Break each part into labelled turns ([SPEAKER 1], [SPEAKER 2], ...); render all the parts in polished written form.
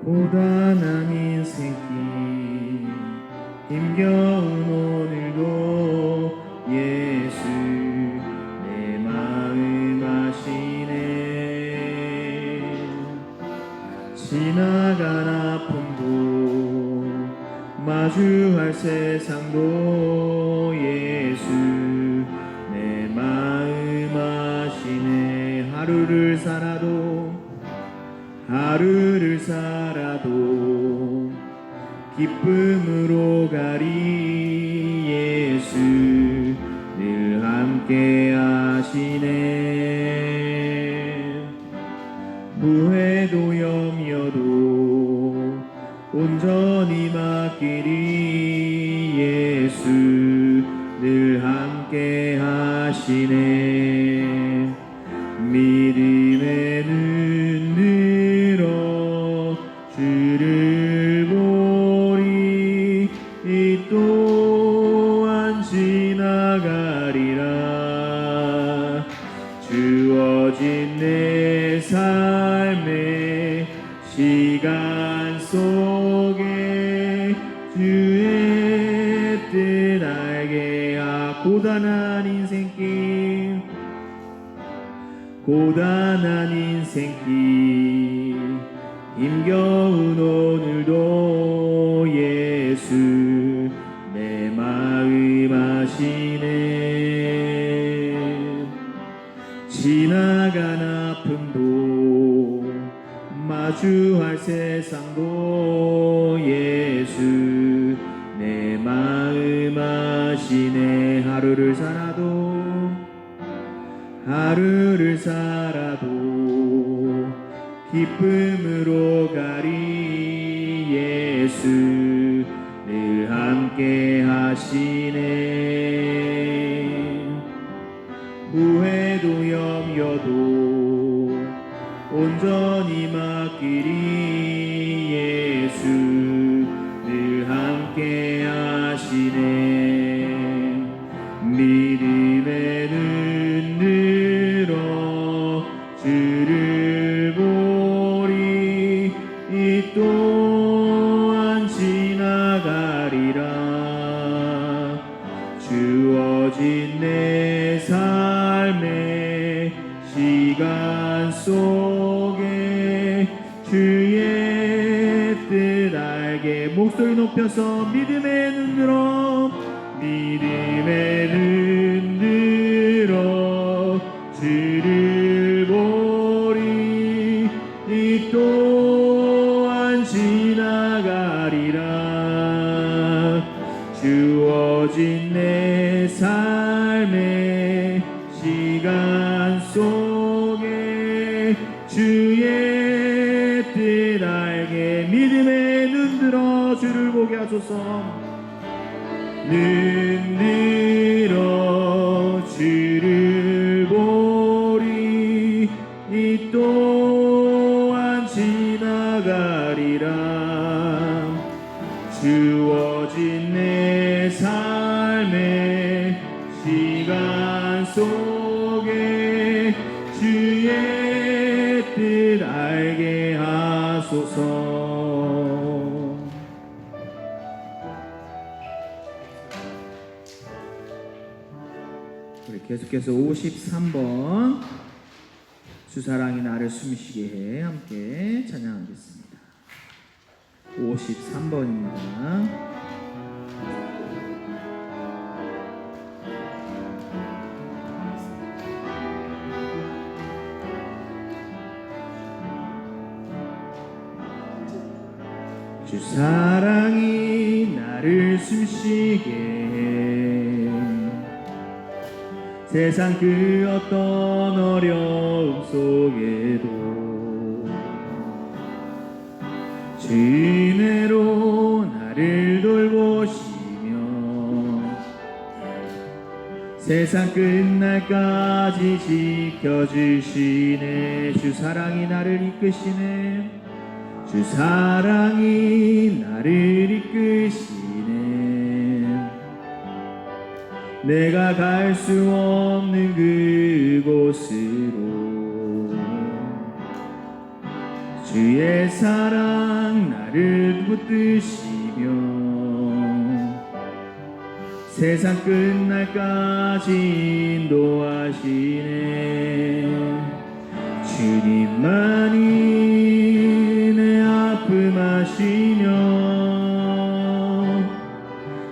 [SPEAKER 1] 고단한 인생길 힘겨운 오늘도 예수 내 마음 아시네. 지나간 아픔도 마주할 세상도 예수 내 마음 아시네. 하루를 살아도 기쁨으로 가리 예수 늘 함께 하시네. 무해도 염려도 온전히 맡기리 예수 늘 함께 하시네. 믿음의 눈 들어 주를 보리 이 또한 지나가리라. 주어진 내 삶의 시간 속에 주의 뜻 알게 하. 고단한 인생길 힘겨운 오늘도 예수 내 마음 아시네. 지나간 아픔도 마주할 세상도 예수 내 마음 아시네. 하루를 살아도 기쁨으로 가리 예수 늘 함께 하시네. 후회도 염려도 온전히 맡기리 예수 늘 함께 하시네. 믿음의 눈 들어 주를 보리 이 또한 지나가리라. 주어진 내 삶의 시간 속에 주의 뜻 알게. 목소리 높여서 믿음의 눈 들어 주를 보리 이 또한 지나가리라. 주어진 내 삶의 시간 속에 주의 뜻 알게. 믿음의 눈 들어 주를 보게 하소서. 눈 들어 주를 보리 이 또한 지나가리라. 주어진 내 삶의 시간 속에 주의 뜻 알게 하소서. 우리 계속해서 53번 주 사랑이 나를 숨쉬게 해 함께 찬양하겠습니다. 53번입니다. 주 사랑이 나를 숨쉬게 해 세상 그 어떤 어려움 속에도 주 은혜로 나를 돌보시며 세상 끝날까지 지켜주시네. 주 사랑이 나를 이끄시네. 주 사랑이 나를 이끄시네. 내가 갈 수 없는 그곳으로 주의 사랑 나를 붙드시며 세상 끝날까지 인도하시네. 주님만이 내 아픔 아시며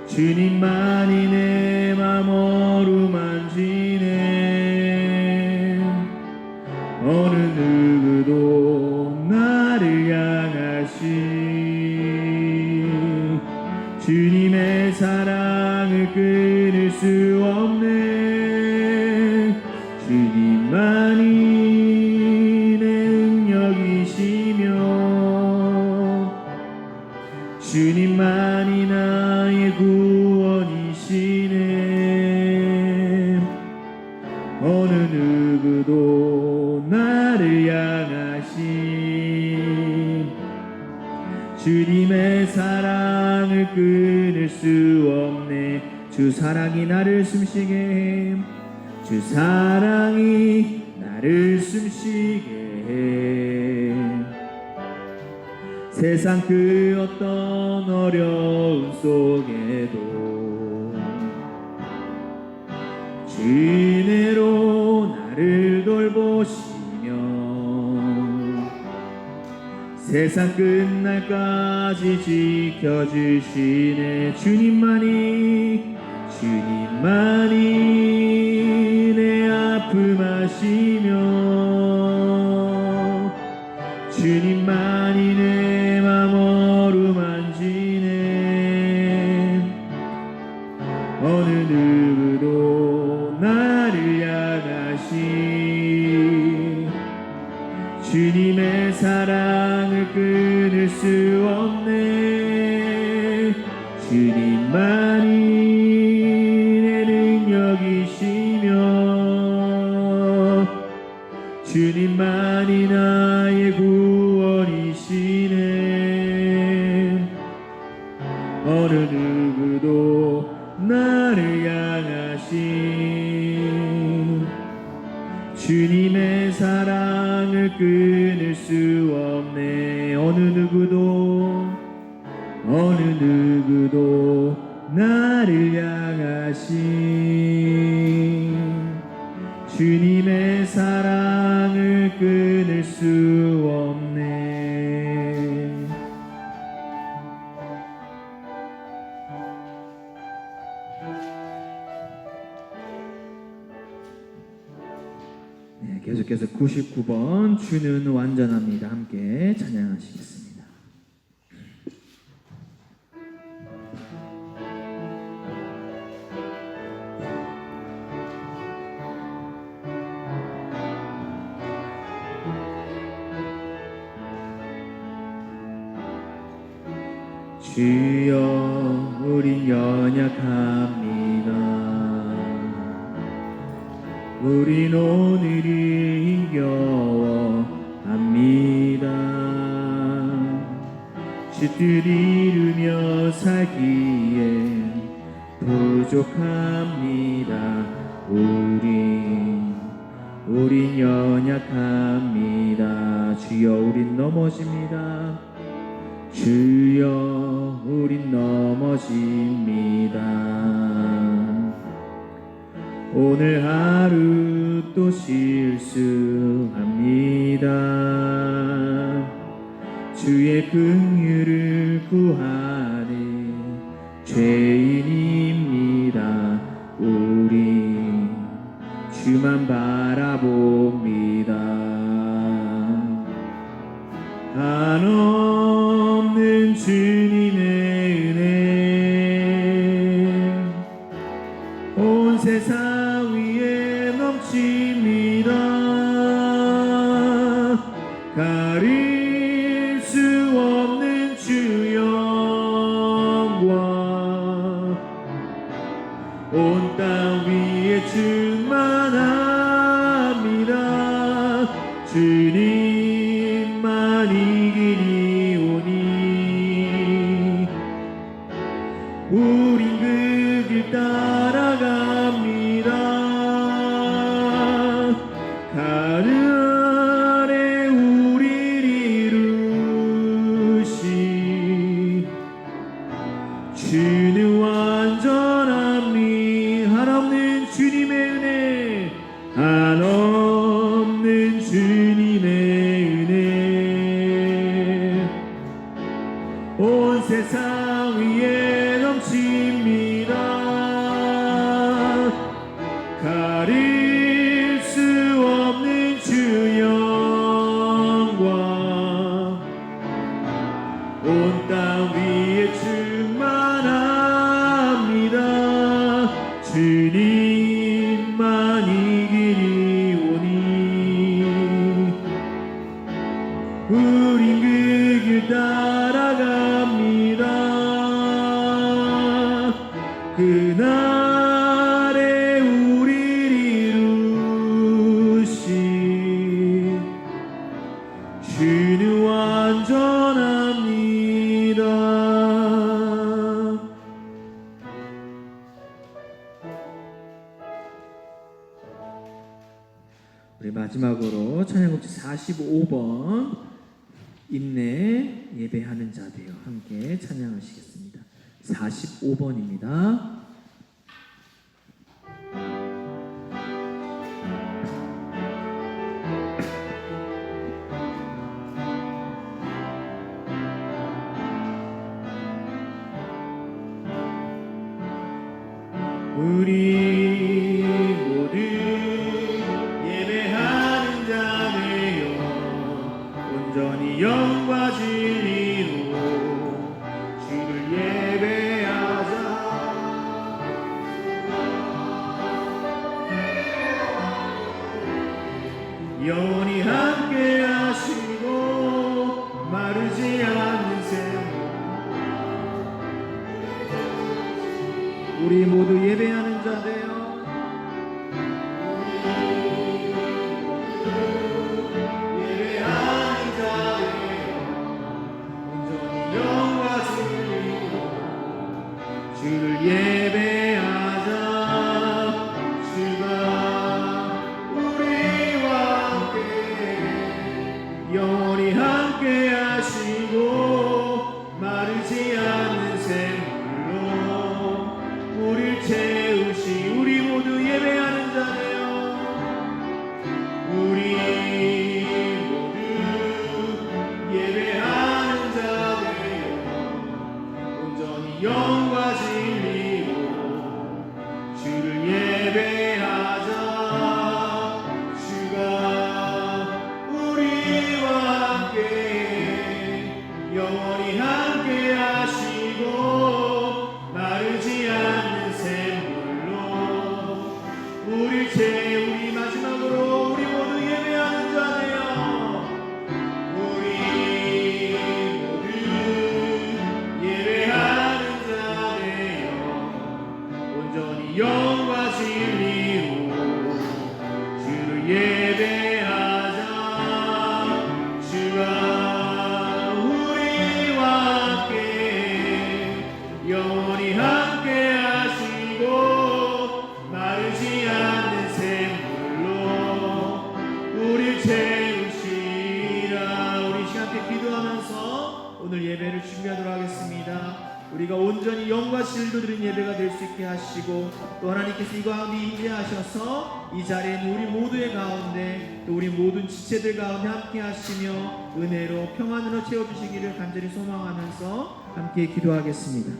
[SPEAKER 1] 주님만이 내 맘 어루만지네. 어느 누구도 나를 향하시 주님의 사랑을 끊을 수 없네. 주님만이 내 능력이시며 주님만이 나의 구원이시네. 어느 누구도 나를 향하시 주님의 사랑을 끊을 수 없네. 주 사랑이 나를 숨쉬게 해. 주 사랑이 나를 숨쉬게 해. 세상 그 어떤 어려움 속에도 주은혜로 나를 돌보시며 세상 끝날까지 지켜주시네. 주님만이 내 아픔 아시며 주님만이 내 맘 어루만지네. 어느 누구도 나를 향하시 주님의 사랑을 끊을 수 없네. 주님만이 내 능력이시며 주님만이 나의 구원이시네. 어느 누구도 나를 향하시 주님의 사랑을 끊을 수 없네. 어느 누구도 나를 향하시 주님의 사랑을 끊을 수 없네. 네, 계속해서 99번 주는 완전합니다. 함께 찬양하시겠습니다. 주여 우린 연약합니다. 우린 오늘이 힘겨워합니다. 주 뜻 이루며 살기에 부족합니다. 우린 연약합니다. 주여 우린 넘어집니다. 주여 우린 넘어집니다. 오늘 하루 또 실수합니다. 주의 긍휼을 구하는 죄인입니다. 우리 주만 바라봅니다. 한없는 주님의 은혜 온 세상 위에 넘칩니다. 가릴 수 없는 주 영광 온 땅 위에 충만합니다. 주님만이 길이 오니 우린 그 길 따라갑니다. 하늘에 우리를 이루신 주는 완전함니 한없는 주님의 은혜 한없는 주님의 은혜 온 세상 위에 넘칩니다 가릴 수 없는 주 영광 온 땅 위에 충만합니다 주님만 이기리오니 우린 그 길 따라갑니다 그날에 우리를 이루신 주는 완전합니다. 우리 마지막으로 찬양곡지 45번 인내 예배하는 자 되어 함께 찬양하시겠습니다. 45번입니다. 우리 모두 예배하는 자 되어 온전히 영과 진리로 주를 예배하자 영원히 함께 하시고 마르지 않는 샘 우리 모두 예배하는 자 되어 예배하는 자 되어 온전히 영과 진리로 주를 예배하자 주가 우리와 함께 영원히 함께 하시고 마르지 않는 샘물로 우릴 채우시 우리 모두 예배하는 자 되어 우리 모두 예배하는 자 되어 온전히 영과 진리로 주를 예배하자 주가 우리와 함께 영원히 함께 하시고 마르지 않는 샘물로 우리 우리 마지막으로 우리 모두 예배하는 자 되어 우리 모두 예배하는 자 되어 온전히 영과 진리로 주를 예배하자 주가 우리와 함께 영원히 함께 하시고 마르지 않는 샘물로 우릴 채우시라 우리 시간 함께 기도하면서 오늘 예배를 준비하도록 하겠습니다. 우리가 온전히 영과 진리로 드린 예배가 될 수 있게 하시고 또 하나님께서 이 가운데 임재하셔서 이 자리에 있는 우리 모두의 가운데 또 우리 모든 지체들 가운데 함께 하시며 은혜로 평안으로 채워주시기를 간절히 소망하면서 함께 기도하겠습니다.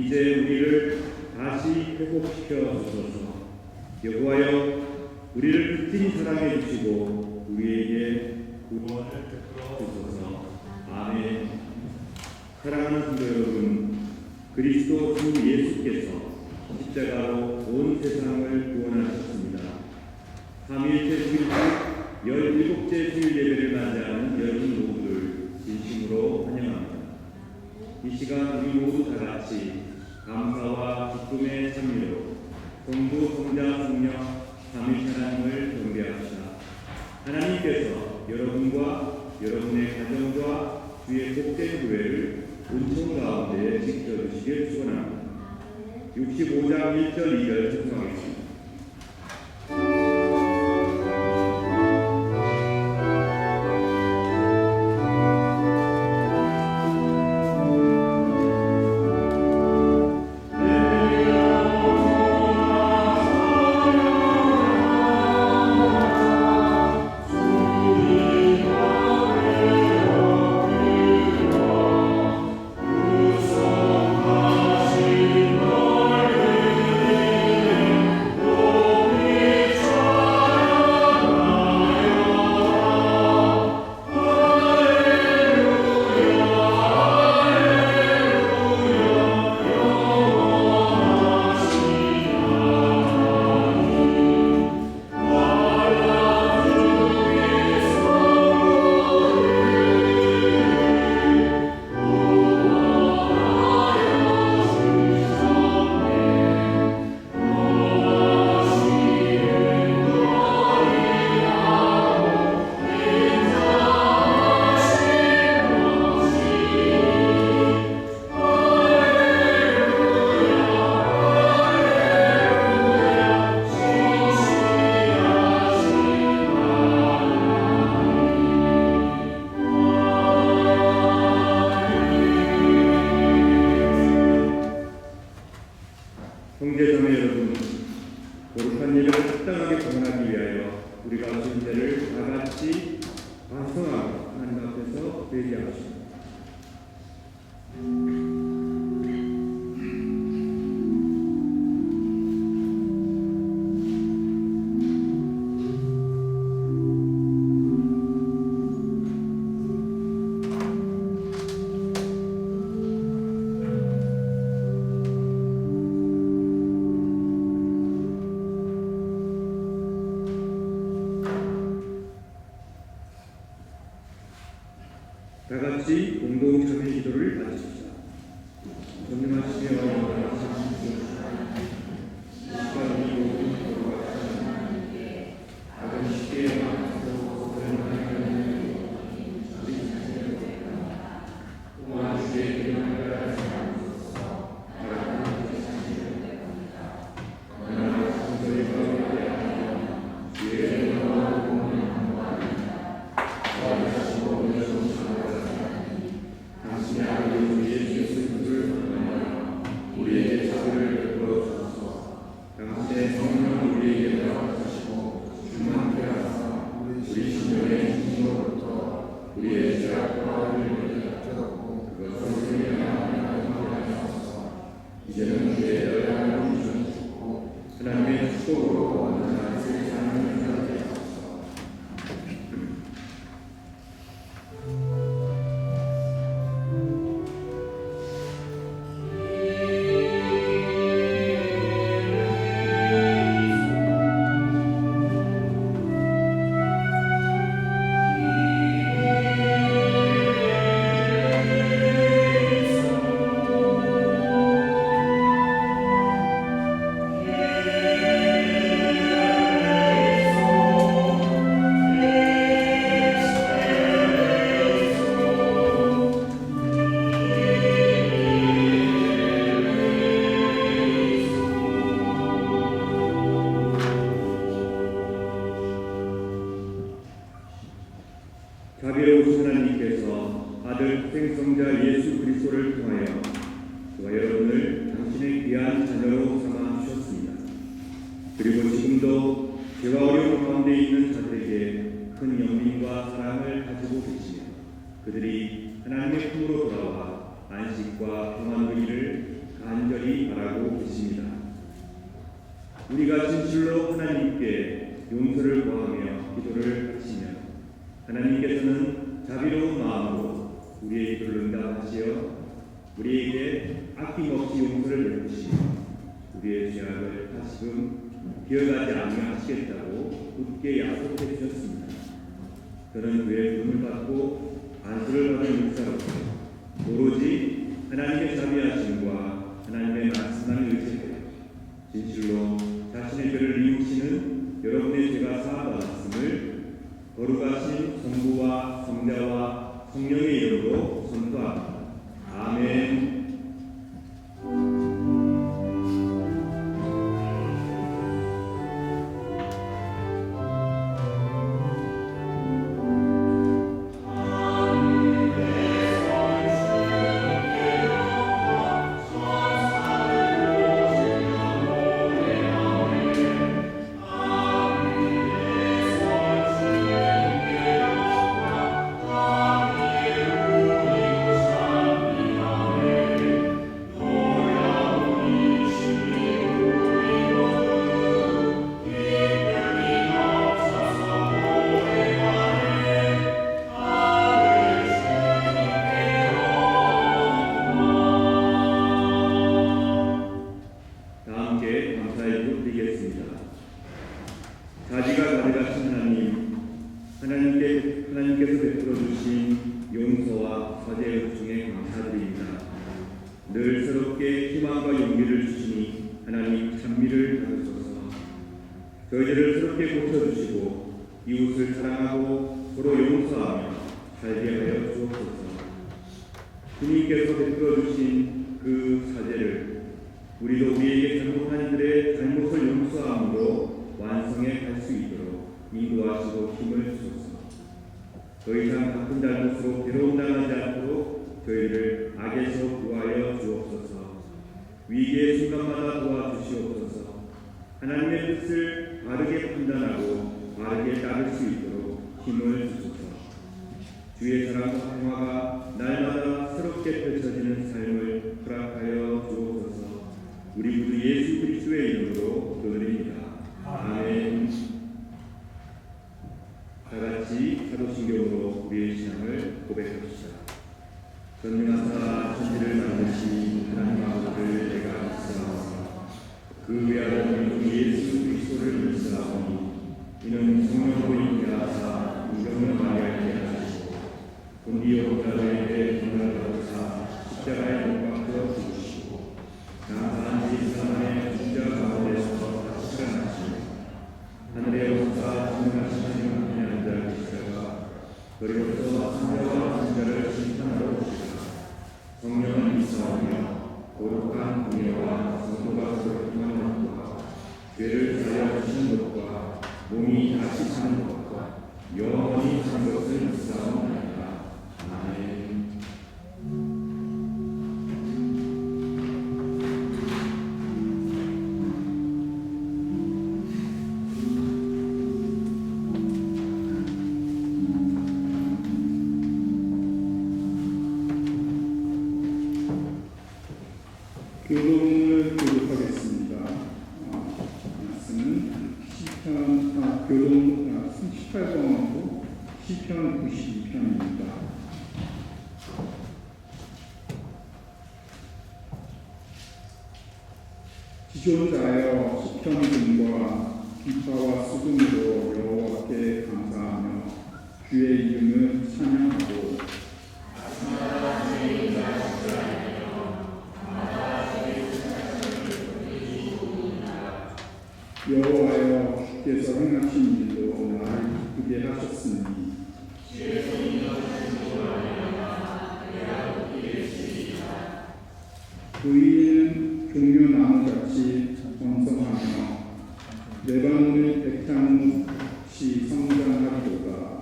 [SPEAKER 2] 이제 우리를 다시 회복시켜 주소서. 여호와여, 우리를 극진히 사랑해 주시고 우리에게 구원을 베풀어 주소서. 아멘. 사랑하는 성도 여러분, 그리스도 주 예수께서 십자가로 온 세상을 구원하셨습니다. 삼위일체 주일 17째 주일 예배를 맞이하는 여러분 모두를 진심으로 환영합니다. 이 시간 우리 모두 다 같이 감사와 기쁨의 찬미로 성부, 성자, 성령 삼위일 하나님을 경배합시다. 하나님께서 여러분과 여러분의 가정과 주의 복된 교회를 은총 가운데 지켜주시길 축원합니다. 65장 1절 2절 찬송하겠습니다. 형제자매 여러분, 거룩한 예배를 합당하게 공헌하기 위하여 우리가 오신 때를 다 같이 반성하고 하나님 앞에서 회개합시다. 다 같이 공동 참여 기도를 마칩시다. 전능하시며 영원하신 시간이 모든 거룩하신 하나님께 아버지께 만나서 사랑하는 우리 자신을 또한 주의 기능을 하지 않으소서. 바라는 우리 자신을 원하는 성도의 가운데 하나님 주의 영광을 보는 영광입니다. 거룩하시고 오늘도 당신의 아버지 예수 그리스도를 만나여 우리에게 자비를 베풀어 주소서. 당신의 성령을 우리에게 허락하시고 충만케 하사 우리 심령의 중심으로부터 우리의 죄악과 의를 깨닫고 그것을 생명하며 하소서. 이제는 주의 열량을 주시고 하나님의 축복으로 완전한 세상을 살게 하소서. 자비로우신 하나님께서 아들 생성자 예수 그리스도를 통하여 저와 여러분을 당신의 귀한 자녀로 삼아 주셨습니다. 그리고 지금도 죄와 어려움 가운데 있는 자들에게 큰 영민과 사랑을 가지고 계시며 그들이 하나님의 품으로 돌아와 안식과 평안 누리기를 간절히 간절히 바라고 계십니다. 우리가 진실로 하나님께 용서를 구하며 기도를 하시면 하나님께서는 자비로운 마음으로 우리의 기도를 응답하시어 우리에게 아낌없이 용서를 베푸시며 우리의 죄악을 다시금 기억하지 아니하시겠다고 굳게 약속해 주셨습니다. 저는 그의 도움을 받고 안수를 받은 목사로서 오로지 하나님의 자비하심과 하나님의 말씀만을 의지하여 진실로 자신의 죄를 이루시는 여러분의 죄가 사함받았음을 거룩하신 성부와 성자와 성령의 이름으로 선포합니다. 아멘. 자비가 가득하신 하나님께서 베풀어 주신 용서와 서제의 은총에 감사드립니다. 늘 새롭게 희망과 용기를 주시니 하나님 찬미를 받으소서. 저희들을 새롭게 고쳐주시고 이웃을 사랑하고 서로 용서하며 살게 하여 주옵소서. 주님께서 베풀어 주신 그 사제를 우리도 우리에게 잘못한 이들의 잘못을 용서함으로 완성해 갈 수 있도록 인도하시고 힘을 주소서. 더 이상 같은 잘못으로 괴로움당하지 않도록 저희를 악에서 구하여 주옵소서. 위기의 순간마다 도와주시옵소서. 하나님의 뜻을 바르게 판단하고 바르게 따를 수 있도록 힘을 주소서. 주의 사랑과 평화가 날마다 새롭게 펼쳐지는 삶을 허락하여 주옵소서. 우리 모두 예수 그리스도의 이름으로 기도드립니다. 아멘. 다같이 사도신경으로 우리의 신앙을 고백합시다. 전능하사 천지를 만드신 하나님 아버지를 내가 믿사오니 그 외아들 예수 그리스도를 믿사오니 이는 성령으로 인하사 인격을 마리아에게 하시고 본디오 빌라도에게 고난을 받으사 십자가에 못 박혀 죽으시고 장사한 지 3일에 죽자 가운데서 다시 살아나시고 하늘에 오사 전능하신 하나님 앉아 계시다가 그리고서 성자와 성자를 심판하러 오시다. 성령은 믿사오며 거룩한 공예와 성도가 거룩한 것과 죄를 사하여 주시는 것과 몸이 다시 사는 것과 영원히 사는 것을 믿사옵나이다. 아멘.
[SPEAKER 3] 교동을 교독하겠습니다. 말씀은 교동 18번하고 시편 92편입니다. 지존자여 시편금과 기파와 수금으로 여호와께 감사하며 주의 이름을 찬양하고 여호와여 주께서 행하신 일로 나를 기쁘게 하셨으니 의인은 종려나무같이 번성하며 레바논의 백향목이 성장하리로다.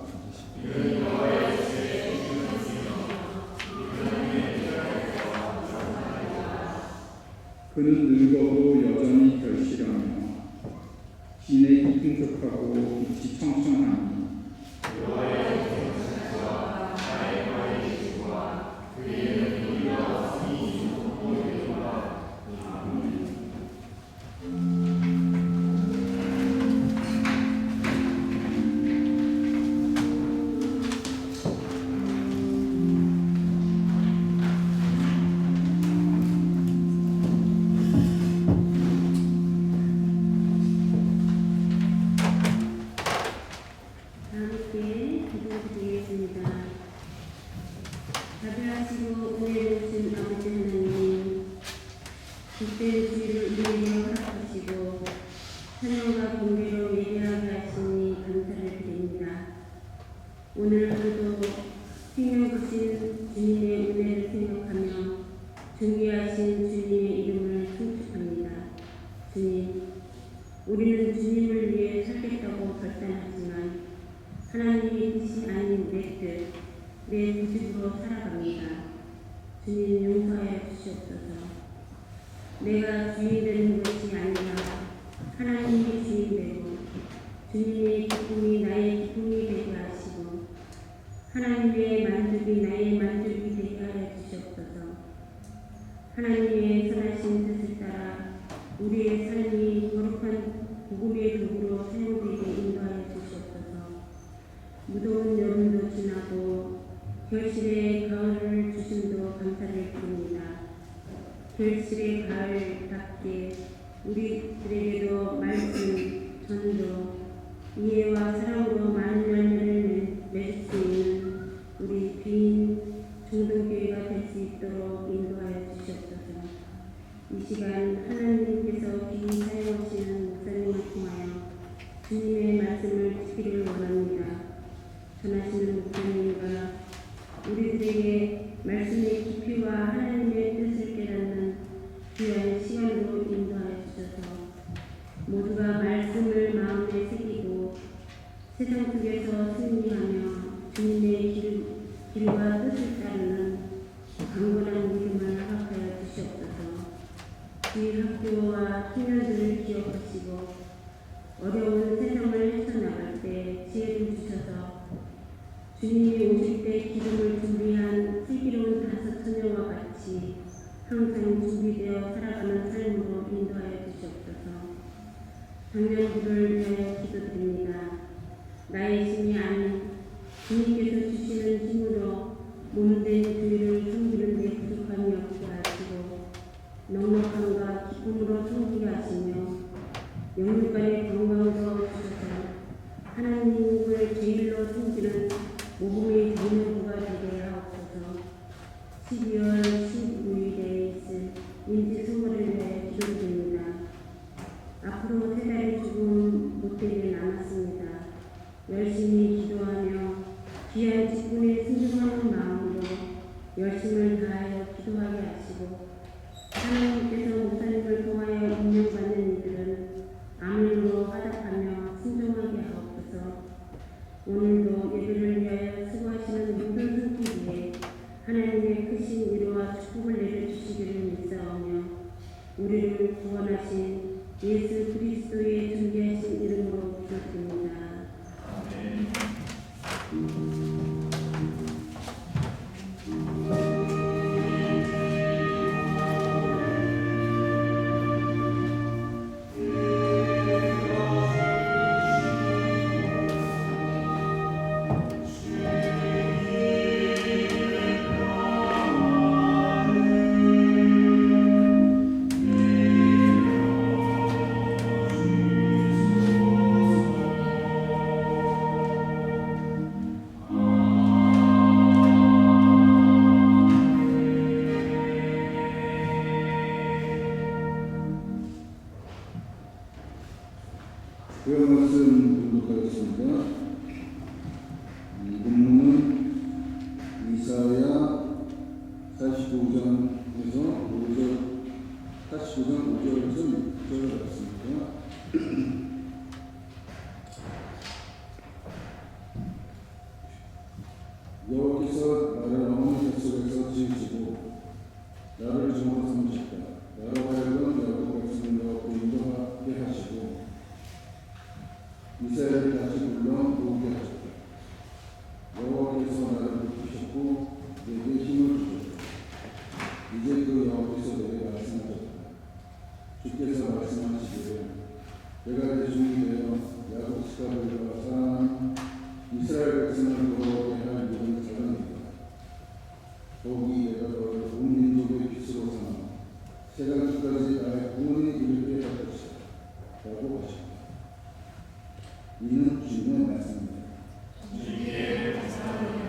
[SPEAKER 3] 그는 늙어도 여전히 결실하며 진액이 풍족하고 빛이 청청하니
[SPEAKER 4] 그때 주의를 우리에게 허락하시고 찬양과 경배로 예배하게 하시니 감사를 드립니다. 오늘 하루도 생명 주신 주님의 은혜를 생각하며 존귀하신 주님의 이름을 송축합니다. 주님, 우리는 주님을 위해 살겠다고 결단하지만 하나님의 뜻이 아닌 내 뜻, 내 고집으로 살아갑니다. 주님 용서하여 주시옵소서. 내가 주인 되는 것이 아니라 하나님이 주인 되고 주님의 기쁨이 나의 기쁨이 되게 하시고 하나님의 만족이 나의 만족이 되게 하여 주시옵소서. 하나님의 선하신 뜻을 따라 우리의 삶이 거룩한 복음의 도구로 사용되게 인도하여 주시옵소서. 무더운 여름도 지나고 결실의 가을을 주심도 감사를 드립니다. 결실의 가을답게 우리들에게도 말씀, 전도, 이해와 사랑으로 많은 열매를 맺을 수 있는 우리 귀인 종동교회가 될 수 있도록 인도하여 주시옵소서. 이 시간 하나님께서 귀히 사용하시는 목사님을 통하여 주님의 말씀을 듣기를 원합니다. 전하시는 목사님과 우리들에게 말씀의 깊이와 하나님의 뜻을 깨닫는 귀한 시간으로 인도하여 주셔서 모두가 말씀을 마음에 새기고 세상 속에서 승리하며 주님의 길과 뜻을 따르는 강건한 믿음을 허락하여 주시옵소서. 주일 학교와 청년들을 기억하시고 어려운 세상을 헤쳐나갈 때 지혜를 주셔서 주님이 오실 때 기름을 준비한 슬기로운 다섯 처녀와 같이 항상 준비되어 살아가는 삶으로 인도하여 주시옵소서. 작년부를 위하여 기도드립니다. 나의 힘이 아닌 주님께서 주시는 힘으로 몸된 주의를 섬기는 데 부족함이 없게 하시고 넉넉함과 기쁨으로 섬기게 하시며 영육간의 건강으로 주셔서 하나님을 제일로 섬기는 모범의 자녀부가 되게 하옵소서. 12월 15일에 있을 인지 선거를 위하여 기도드립니다. 앞으로 3달의 죽음 못되게 남았습니다. 열심히 기도하며 귀한 직분에 순종하는 마음으로 열심을 다하여 기도하게 하시고 하나님께서 목사님을 통하여 임명받는 이들은 아멘으로 화답하며 순종하게 하옵소서. 오늘도 예배를 위하여 수고하시는 모든 성도 위에 하나님의 크신 위로와 축복을 내려주시기를 믿사오며 우리를 구원하신 예수 그리스도의 존귀하신 이름으로 기도드립니다.
[SPEAKER 3] 구약 말씀 공독하겠습니다. 본문은 이사야 49장에서 5절, 49장 5절에서 6절을 봤습니다. 여호와께서 나를 어머니 뱃속에서 지으시고 나를 종으로 삼으셨다. 나로 하여금 야곱 백성과 인도하게 하시고 이스라엘을 다시 불러 모으게 하셨다. 여호와께서 나를 높이셨고 내게 힘을 주셨다. 이제 그 여호와께서 내게 말씀하셨다. 주께서 말씀하시기를 내가 내 종이 되어 야곱 지파들과 사랑하는 이스라엘 백성을 돌아오게 할 일은 자랑이다. 더욱이 내가 너를 온 민족의 빛으로 삼아 세상까지 나의 구원의 길을 깨닫 것이다. 라고 하셨다. 이는 주님의 말씀입니다.
[SPEAKER 5] 주님의 감사합니다.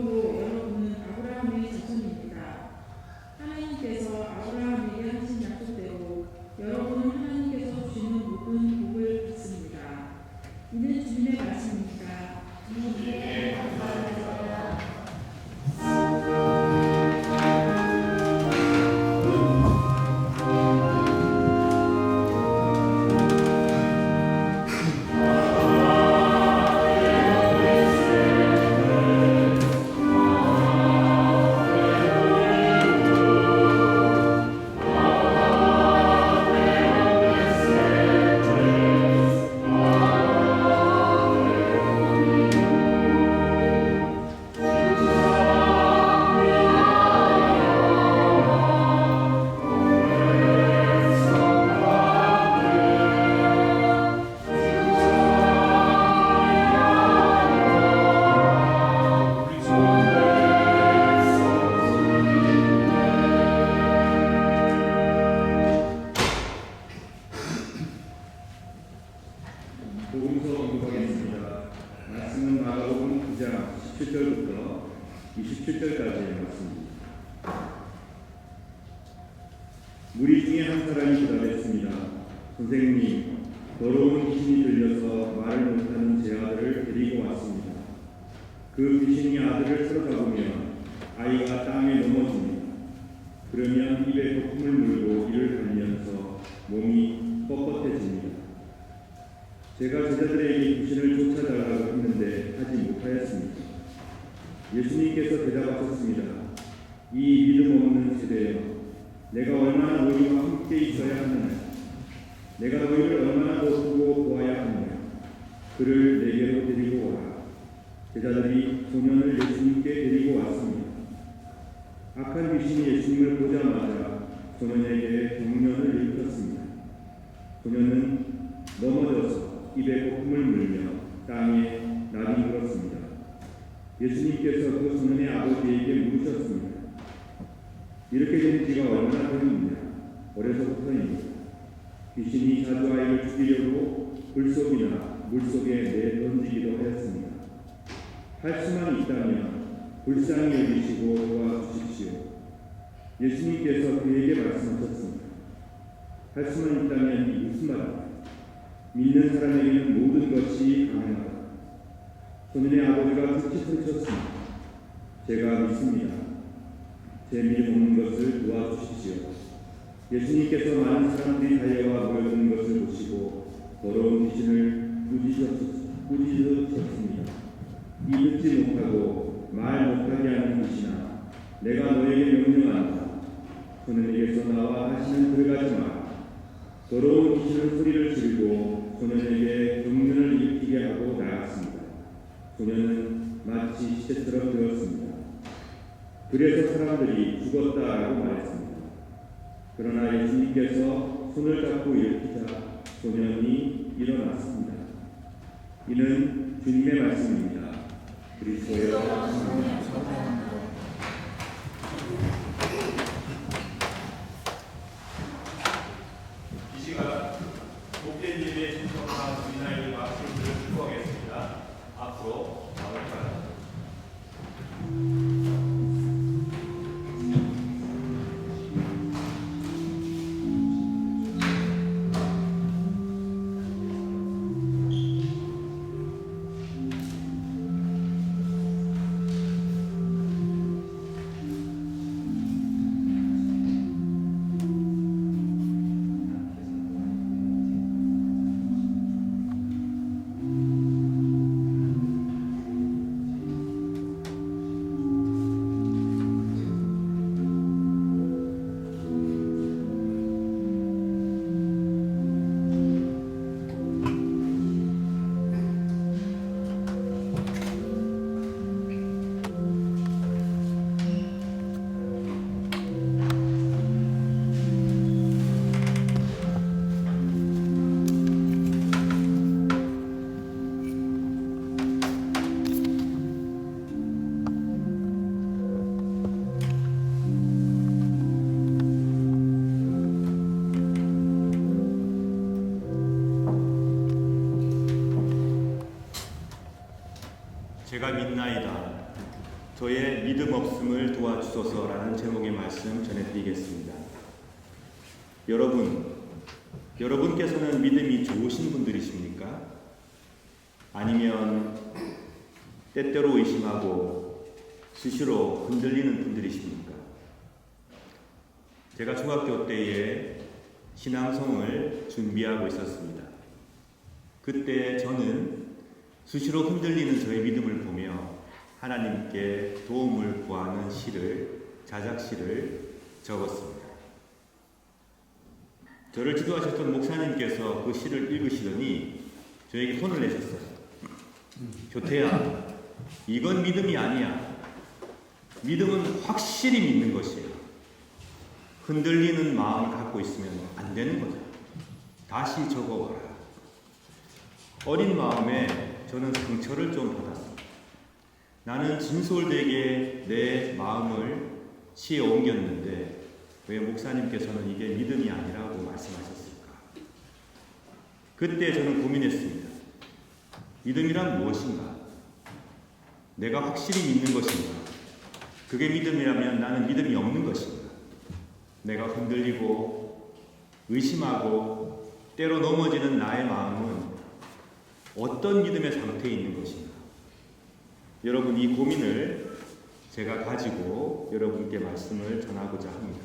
[SPEAKER 6] 참고로 여러분은 아브라함의 자손입니다. 하나님께서 아브라함에게 하신 약속대로 여러분은 하나님께서 주시는 모든 복을 받습니다. 이는 주님의 말씀입니다.
[SPEAKER 5] 주님께 감사드려요.
[SPEAKER 2] 복음서 공부하겠습니다. 말씀은 마가복음 9장 17절부터 27절까지의 말씀입니다. 무리 중에 한 사람이 대답했습니다. 선생님, 더러운 귀신이 들려서 말을 못하는 제 아들을 데리고 왔습니다. 그 귀신이 아들을 사로잡으면 아이가 땅에 넘어집니다. 그러면 입에 거품을 물고 이를 갈면서 몸이 뻣뻣해집니다. 제가 제자들에게 귀신을 쫓아달라고 했는데 하지 못하였습니다. 예수님께서 대답하셨습니다. 이 믿음 없는 세대여, 내가 얼마나 너희와 함께 있어야 하느냐? 내가 너희를 얼마나 더 두고 보아야 하느냐? 그를 내게로 데리고 와라. 제자들이 소년을 예수님께 데리고 왔습니다. 악한 귀신이 예수님을 보자마자 소년에게 경련을 일으켰습니다. 소년은 넘어져서 입에 거품을 물며 땅에 나뒹굴었습니다. 예수님께서 그 소년의 아버지에게 물으셨습니다. 이렇게 된 지가 얼마나 되었느냐? 어려서부터입니다. 귀신이 자주 아이를 죽이려고 불속이나 물속에 내던지기도 하였습니다. 할 수만 있다면 불쌍히 여기시고 도와주십시오. 예수님께서 그에게 말씀하셨습니다. 할 수만 있다면 이 무슨 말입니까? 믿는 사람에게는 모든 것이 가능하다. 소년의 아버지가 끝이 소리쳤습니다. 제가 믿습니다. 제 믿음 없는 것을 도와주십시오. 예수님께서 많은 사람들이 달려와 모여드는 것을 보시고 더러운 귀신을 꾸짖으셨습니다. 이 듣지 못하고 말 못하게 하는 귀신아, 내가 너에게 명령한다. 소년에게서 나와 다시는 들어가지 마라. 더러운 귀신은 소리를 지르고 소년에게 경련을 일으키게 하고 나갔습니다. 소년은 마치 시체처럼 되었습니다. 그래서 사람들이 죽었다라고 말했습니다. 그러나 예수님께서 손을 잡고 일으키자 소년이 일어났습니다. 이는 주님의 말씀입니다. 그리스도여 감사합니다.
[SPEAKER 1] 이 시간 복된 예배에 신청한 우리나라의 박수를 축복하겠습니다. 앞으로 나올까요?
[SPEAKER 2] 내 믿음 없음을 도와주소서라는 제목의 말씀 전해드리겠습니다. 여러분께서는 믿음이 좋으신 분들이십니까? 아니면 때때로 의심하고 수시로 흔들리는 분들이십니까? 제가 중학교 때에 신앙송을 준비하고 있었습니다. 그때 저는 수시로 흔들리는 저의 믿음을 보며 하나님께 도움을 구하는 자작시를 적었습니다. 저를 지도하셨던 목사님께서 그 시를 읽으시더니 저에게 손을 내셨어요. 교태야, 이건 믿음이 아니야. 믿음은 확실히 믿는 것이에요. 흔들리는 마음을 갖고 있으면 안 되는 거죠. 다시 적어와라. 어린 마음에 저는 상처를 좀 받았습니다. 나는 진솔되게 내 마음을 시에 옮겼는데 왜 목사님께서는 이게 믿음이 아니라고 말씀하셨을까? 그때 저는 고민했습니다. 믿음이란 무엇인가? 내가 확실히 믿는 것인가? 그게 믿음이라면 나는 믿음이 없는 것인가? 내가 흔들리고 의심하고 때로 넘어지는 나의 마음은 어떤 믿음의 상태에 있는 것인가? 여러분, 이 고민을 제가 가지고 여러분께 말씀을 전하고자 합니다.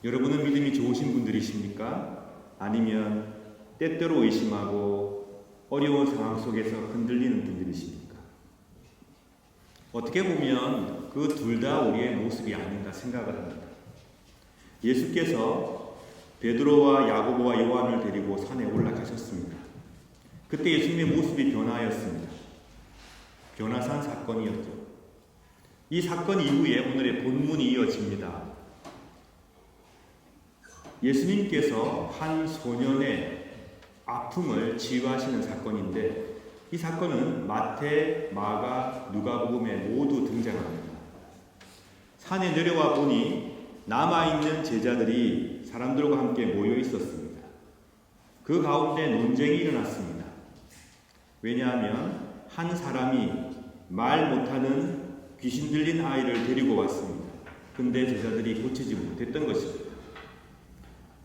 [SPEAKER 2] 여러분은 믿음이 좋으신 분들이십니까? 아니면 때때로 의심하고 어려운 상황 속에서 흔들리는 분들이십니까? 어떻게 보면 그 둘 다 우리의 모습이 아닌가 생각을 합니다. 예수께서 베드로와 야고보와 요한을 데리고 산에 올라가셨습니다. 그때 예수님의 모습이 변화하였습니다. 변화산 사건이었죠. 이 사건 이후에 오늘의 본문이 이어집니다. 예수님께서 한 소년의 아픔을 치유하시는 사건인데 이 사건은 마태, 마가, 누가복음에 모두 등장합니다. 산에 내려와 보니 남아있는 제자들이 사람들과 함께 모여 있었습니다. 그 가운데 논쟁이 일어났습니다. 왜냐하면 한 사람이 말 못하는 귀신 들린 아이를 데리고 왔습니다. 근데 제자들이 고치지 못했던 것입니다.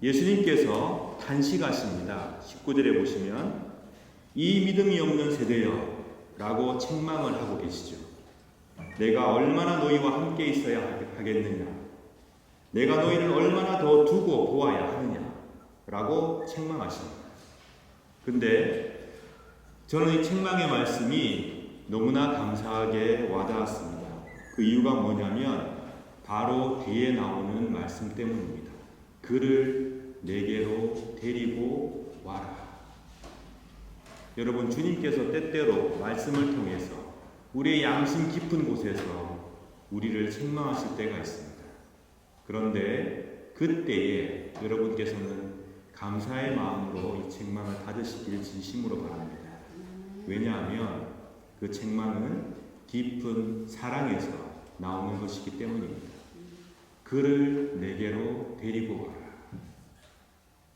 [SPEAKER 2] 예수님께서 탄식하십니다. 19절에 보시면 이 믿음이 없는 세대여 라고 책망을 하고 계시죠. 내가 얼마나 너희와 함께 있어야 하겠느냐, 내가 너희를 얼마나 더 두고 보아야 하느냐 라고 책망하십니다. 근데 저는 이 책망의 말씀이 너무나 감사하게 와닿았습니다. 그 이유가 뭐냐면 바로 뒤에 나오는 말씀 때문입니다. 그를 내게로 데리고 와라. 여러분, 주님께서 때때로 말씀을 통해서 우리의 양심 깊은 곳에서 우리를 책망하실 때가 있습니다. 그런데 그때에 여러분께서는 감사의 마음으로 이 책망을 받으시길 진심으로 바랍니다. 왜냐하면 그 책망은 깊은 사랑에서 나오는 것이기 때문입니다. 그를 내게로 데리고 와라.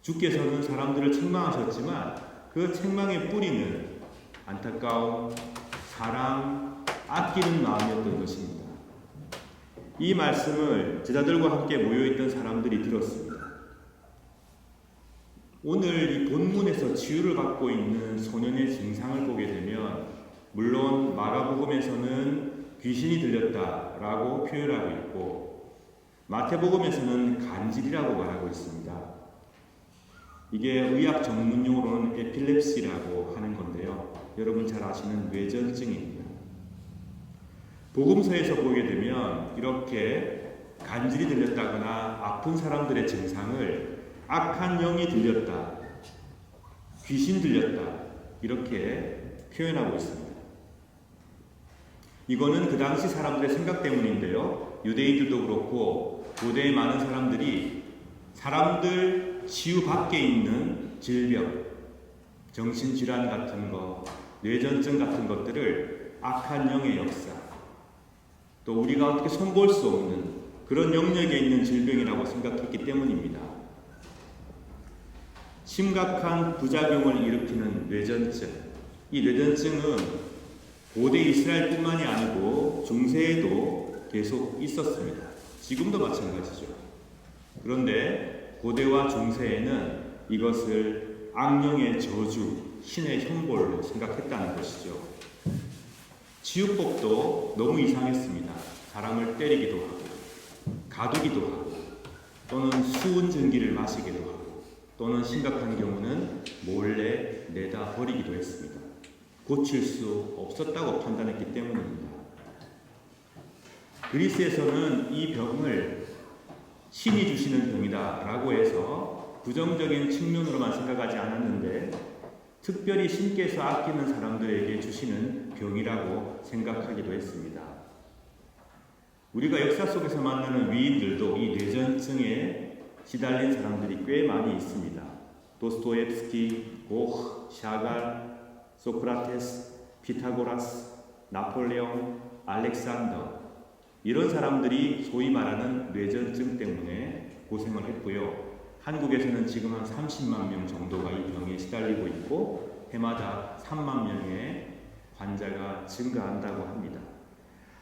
[SPEAKER 2] 주께서는 사람들을 책망하셨지만 그 책망의 뿌리는 안타까움, 사랑, 아끼는 마음이었던 것입니다. 이 말씀을 제자들과 함께 모여있던 사람들이 들었습니다. 오늘 이 본문에서 치유를 받고 있는 소년의 증상을 보게 되면 물론 마가복음에서는 귀신이 들렸다라고 표현하고 있고 마태복음에서는 간질이라고 말하고 있습니다. 이게 의학 전문용어로는 에필lep시라고 하는 건데요. 여러분 잘 아시는 뇌전증입니다. 복음서에서 보게 되면 이렇게 간질이 들렸다거나 아픈 사람들의 증상을 악한 영이 들렸다, 귀신 들렸다 이렇게 표현하고 있습니다. 이거는 그 당시 사람들의 생각 때문인데요. 유대인들도 그렇고 고대의 많은 사람들이 사람들 치유 밖에 있는 질병, 정신질환 같은 거, 뇌전증 같은 것들을 악한 영의 역사, 또 우리가 어떻게 손볼 수 없는 그런 영역에 있는 질병이라고 생각했기 때문입니다. 심각한 부작용을 일으키는 뇌전증, 이 뇌전증은
[SPEAKER 7] 고대 이스라엘뿐만이 아니고 중세에도 계속 있었습니다. 지금도 마찬가지죠. 그런데 고대와 중세에는 이것을 악령의 저주, 신의 형벌로 생각했다는 것이죠. 치유법도 너무 이상했습니다. 사람을 때리기도 하고 가두기도 하고 또는 수은 전기를 마시기도 하고 또는 심각한 경우는 몰래 내다 버리기도 했습니다. 고칠 수 없었다고 판단했기 때문입니다. 그리스에서는 이 병을 신이 주시는 병이다 라고 해서 부정적인 측면으로만 생각하지 않았는데 특별히 신께서 아끼는 사람들에게 주시는 병이라고 생각하기도 했습니다. 우리가 역사 속에서 만나는 위인들도 이 뇌전증에 시달린 사람들이 꽤 많이 있습니다. 도스토옙스키, 고흐, 샤갈, 소크라테스, 피타고라스, 나폴레옹, 알렉산더 이런 사람들이 소위 말하는 뇌전증 때문에 고생을 했고요. 한국에서는 지금 한 30만 명 정도가 이 병에 시달리고 있고 해마다 3만 명의 환자가 증가한다고 합니다.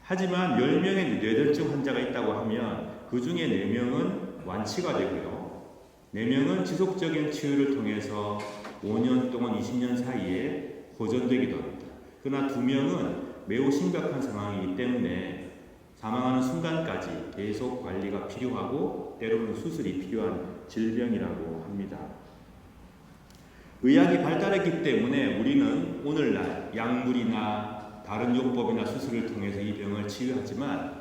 [SPEAKER 7] 하지만 10명의 뇌전증 환자가 있다고 하면 그 중에 4명은 완치가 되고요. 4명은 지속적인 치유를 통해서 5년 동안 20년 사이에 호전되기도 합니다. 그러나 2명은 매우 심각한 상황이기 때문에 사망하는 순간까지 계속 관리가 필요하고 때로는 수술이 필요한 질병이라고 합니다. 의학이 발달했기 때문에 우리는 오늘날 약물이나 다른 요법이나 수술을 통해서 이 병을 치유하지만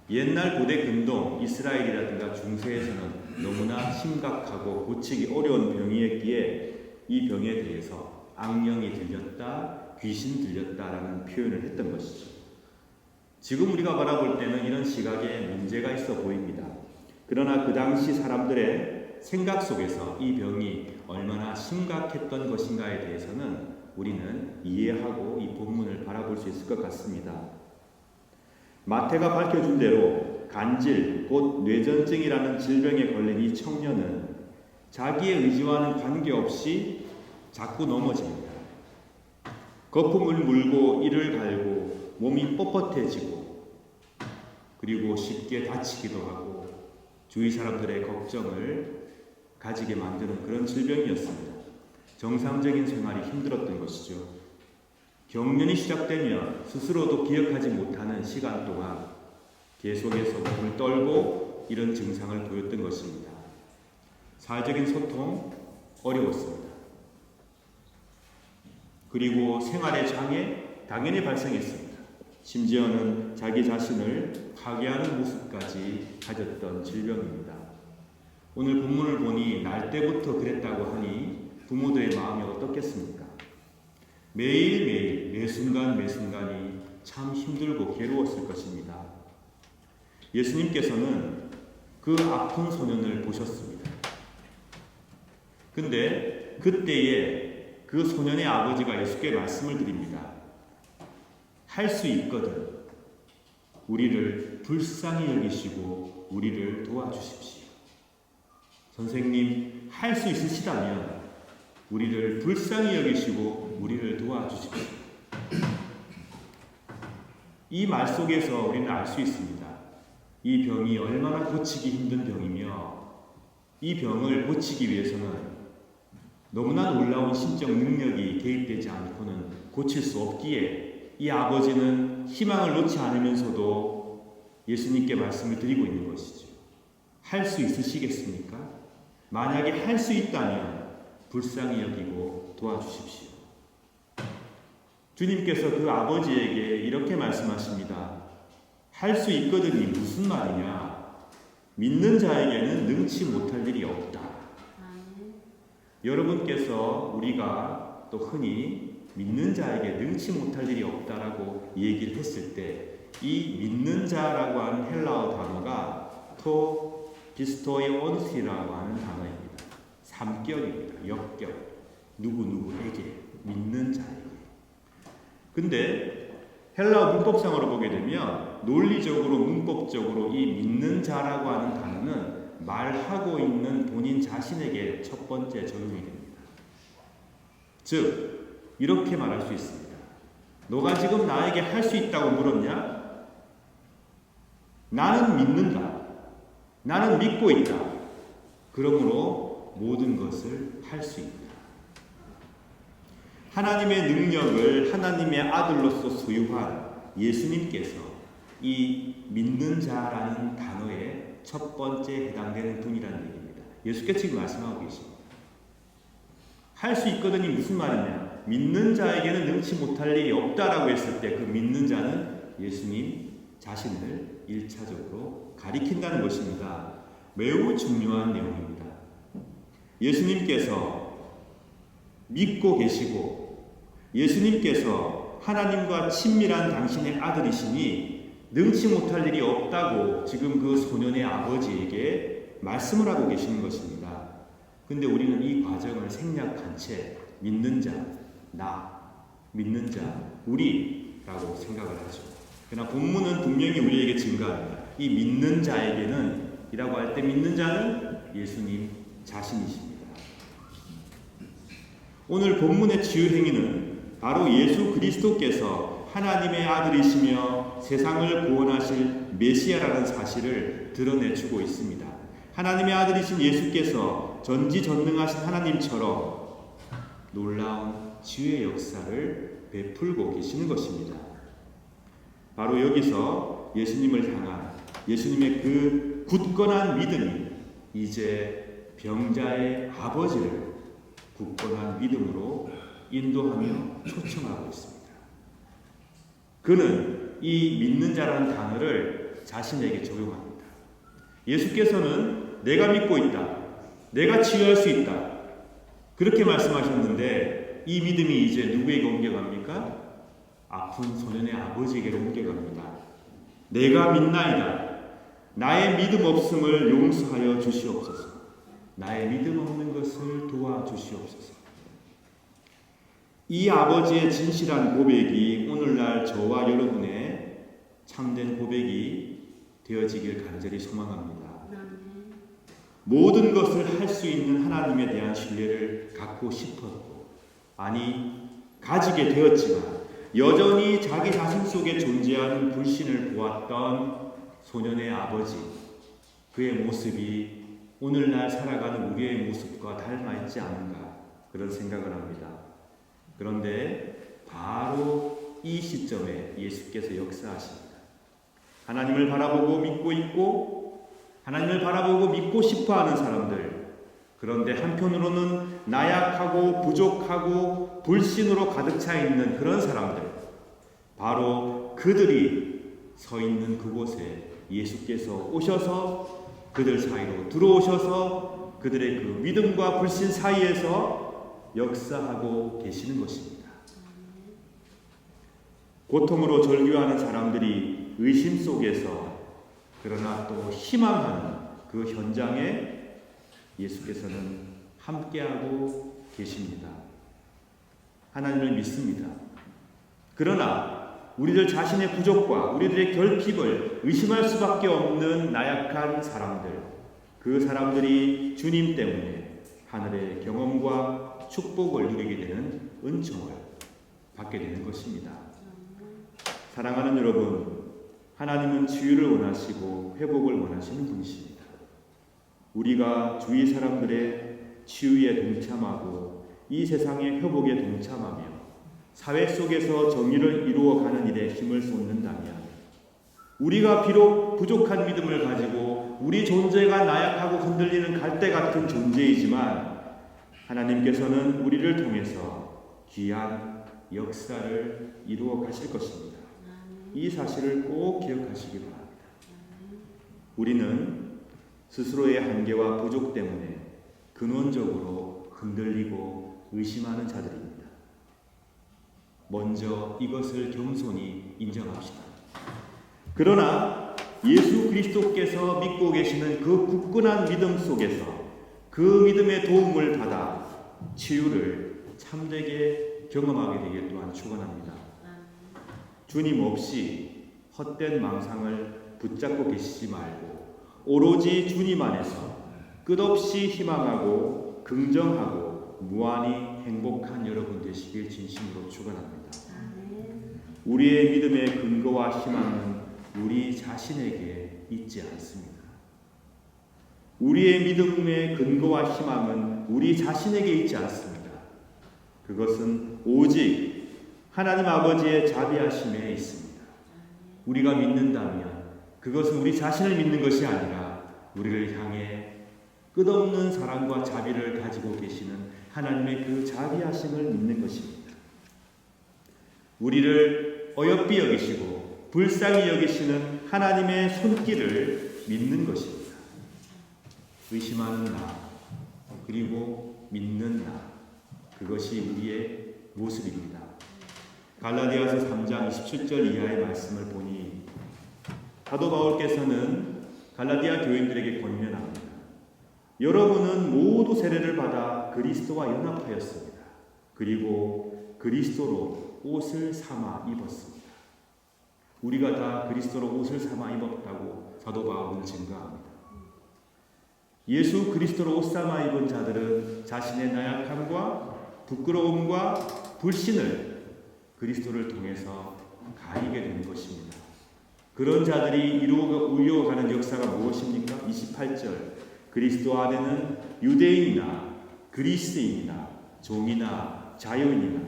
[SPEAKER 7] 옛날 고대 근동 이스라엘이라든가 중세에서는 너무나 심각하고 고치기 어려운 병이었기에 이 병에 대해서 악령이 들렸다, 귀신 들렸다라는 표현을 했던 것이죠. 지금 우리가 바라볼 때는 이런 시각에 문제가 있어 보입니다. 그러나 그 당시 사람들의 생각 속에서 이 병이 얼마나 심각했던 것인가에 대해서는 우리는 이해하고 이 본문을 바라볼 수 있을 것 같습니다. 마태가 밝혀준 대로 간질, 곧 뇌전증이라는 질병에 걸린 이 청년은 자기의 의지와는 관계없이 자꾸 넘어집니다. 거품을 물고 이를 갈고 몸이 뻣뻣해지고 그리고 쉽게 다치기도 하고 주위 사람들의 걱정을 가지게 만드는 그런 질병이었습니다. 정상적인 생활이 힘들었던 것이죠. 경련이 시작되면 스스로도 기억하지 못하는 시간 동안 계속해서 몸을 떨고 이런 증상을 보였던 것입니다. 사회적인 소통 어려웠습니다. 그리고 생활의 장애 당연히 발생했습니다. 심지어는 자기 자신을 파괴하는 모습까지 가졌던 질병입니다. 오늘 본문을 보니 날 때부터 그랬다고 하니 부모들의 마음이 어떻겠습니까? 매일매일 매순간 매순간이 참 힘들고 괴로웠을 것입니다. 예수님께서는 그 아픈 소년을 보셨습니다. 근데 그때에 그 소년의 아버지가 예수께 말씀을 드립니다. 할 수 있거든 우리를 불쌍히 여기시고 우리를 도와주십시오. 선생님, 할 수 있으시다면 우리를 불쌍히 여기시고 우리를 도와주십시오. 이 말 속에서 우리는 알 수 있습니다. 이 병이 얼마나 고치기 힘든 병이며 이 병을 고치기 위해서는 너무나 놀라운 신적 능력이 개입되지 않고는 고칠 수 없기에 이 아버지는 희망을 놓지 않으면서도 예수님께 말씀을 드리고 있는 것이죠. 할 수 있으시겠습니까? 만약에 할 수 있다면 불쌍히 여기고 도와주십시오. 주님께서 그 아버지에게 이렇게 말씀하십니다. 할 수 있거든이 무슨 말이냐? 믿는 자에게는 능치 못할 일이 없다. 여러분께서 우리가 또 흔히 믿는 자에게 능치 못할 일이 없다라고 얘기를 했을 때 이 믿는 자라고 하는 헬라어 단어가 토 비스토이온스라고 하는 단어입니다. 삼격입니다. 역격. 누구누구에게 믿는 자에게. 근데 헬라어 문법상으로 보게 되면 논리적으로 문법적으로 이 믿는 자라고 하는 단어는 말하고 있는 본인 자신에게 첫 번째 적용이 됩니다. 즉 이렇게 말할 수 있습니다. 너가 지금 나에게 할 수 있다고 물었냐? 나는 믿는다. 나는 믿고 있다. 그러므로 모든 것을 할 수 있다. 하나님의 능력을 하나님의 아들로서 소유한 예수님께서 이 믿는 자라는 단어의 첫 번째 해당되는 분이라는 얘기입니다. 예수께서 지금 말씀하고 계십니다. 할 수 있거든이 무슨 말이냐? 믿는 자에게는 능치 못할 일이 없다라고 했을 때 그 믿는 자는 예수님 자신을 1차적으로 가리킨다는 것입니다. 매우 중요한 내용입니다. 예수님께서 믿고 계시고 예수님께서 하나님과 친밀한 당신의 아들이시니 능치 못할 일이 없다고 지금 그 소년의 아버지에게 말씀을 하고 계시는 것입니다. 근데 우리는 이 과정을 생략한 채 믿는 자, 나, 믿는 자, 우리라고 생각을 하죠. 그러나 본문은 분명히 우리에게 증가합니다. 이 믿는 자에게는 이라고 할 때 믿는 자는 예수님 자신이십니다. 오늘 본문의 치유 행위는 바로 예수 그리스도께서 하나님의 아들이시며 세상을 구원하실 메시아라는 사실을 드러내주고 있습니다. 하나님의 아들이신 예수께서 전지전능하신 하나님처럼 놀라운 치유의 역사를 베풀고 계시는 것입니다. 바로 여기서 예수님을 향한 예수님의 그 굳건한 믿음이 이제 병자의 아버지를 굳건한 믿음으로 인도하며 초청하고 있습니다. 그는 이 믿는 자라는 단어를 자신에게 적용합니다. 예수께서는 내가 믿고 있다. 내가 치유할 수 있다. 그렇게 말씀하셨는데 이 믿음이 이제 누구에게 옮겨갑니까? 아픈 소년의 아버지에게 옮겨갑니다. 내가 믿나이다. 나의 믿음 없음을 용서하여 주시옵소서. 나의 믿음 없는 것을 도와주시옵소서. 이 아버지의 진실한 고백이 오늘날 저와 여러분의 참된 고백이 되어지길 간절히 소망합니다. 모든 것을 할 수 있는 하나님에 대한 신뢰를 갖고 싶었고, 아니 가지게 되었지만 여전히 자기 자신 속에 존재하는 불신을 보았던 소년의 아버지, 그의 모습이 오늘날 살아가는 우리의 모습과 닮아있지 않은가 그런 생각을 합니다. 그런데 바로 이 시점에 예수께서 역사하십니다. 하나님을 바라보고 믿고 있고 하나님을 바라보고 믿고 싶어하는 사람들, 그런데 한편으로는 나약하고 부족하고 불신으로 가득 차 있는 그런 사람들, 바로 그들이 서 있는 그곳에 예수께서 오셔서 그들 사이로 들어오셔서 그들의 그 믿음과 불신 사이에서 역사하고 계시는 것입니다. 고통으로 절규하는 사람들이 의심 속에서 그러나 또 희망하는 그 현장에 예수께서는 함께하고 계십니다. 하나님을 믿습니다. 그러나 우리들 자신의 부족과 우리들의 결핍을 의심할 수밖에 없는 나약한 사람들, 그 사람들이 주님 때문에 하늘의 경험과 축복을 누리게 되는 은총을 받게 되는 것입니다. 사랑하는 여러분, 하나님은 치유를 원하시고 회복을 원하시는 분이십니다. 우리가 주위 사람들의 치유에 동참하고 이 세상의 회복에 동참하며 사회 속에서 정의를 이루어가는 일에 힘을 쏟는다면 우리가 비록 부족한 믿음을 가지고 우리 존재가 나약하고 흔들리는 갈대 같은 존재이지만 하나님께서는 우리를 통해서 귀한 역사를 이루어 가실 것입니다. 이 사실을 꼭 기억하시기 바랍니다. 우리는 스스로의 한계와 부족 때문에 근원적으로 흔들리고 의심하는 자들입니다. 먼저 이것을 겸손히 인정합시다. 그러나 예수 그리스도께서 믿고 계시는 그 굳건한 믿음 속에서 그 믿음의 도움을 받아 치유를 참되게 경험하게 되길 또한 축원합니다. 주님 없이 헛된 망상을 붙잡고 계시지 말고 오로지 주님 안에서 끝없이 희망하고 긍정하고 무한히 행복한 여러분 되시길 진심으로 축원합니다. 우리의 믿음의 근거와 희망은 우리 자신에게 있지 않습니다. 우리의 믿음의 근거와 희망은 우리 자신에게 있지 않습니다. 그것은 오직 하나님 아버지의 자비하심에 있습니다. 우리가 믿는다면 그것은 우리 자신을 믿는 것이 아니라 우리를 향해 끝없는 사랑과 자비를 가지고 계시는 하나님의 그 자비하심을 믿는 것입니다. 우리를 어여삐 여기시고 불쌍히 여기시는 하나님의 손길을 믿는 것입니다. 의심하는 나, 그리고 믿는 나, 그것이 우리의 모습입니다. 갈라디아서 3장 27절 이하의 말씀을 보니 사도 바울께서는 갈라디아 교인들에게 권면합니다. 여러분은 모두 세례를 받아 그리스도와 연합하였습니다. 그리고 그리스도로 옷을 삼아 입었습니다. 우리가 다 그리스도로 옷을 삼아 입었다고 사도 바울은 증거합니다. 예수 그리스도로 옷 삼아 입은 자들은 자신의 나약함과 부끄러움과 불신을 그리스도를 통해서 가리게 되는 것입니다. 그런 자들이 이루어가는 역사가 무엇입니까? 28절 그리스도 안에는 유대인이나 그리스인이나 종이나 자유인이나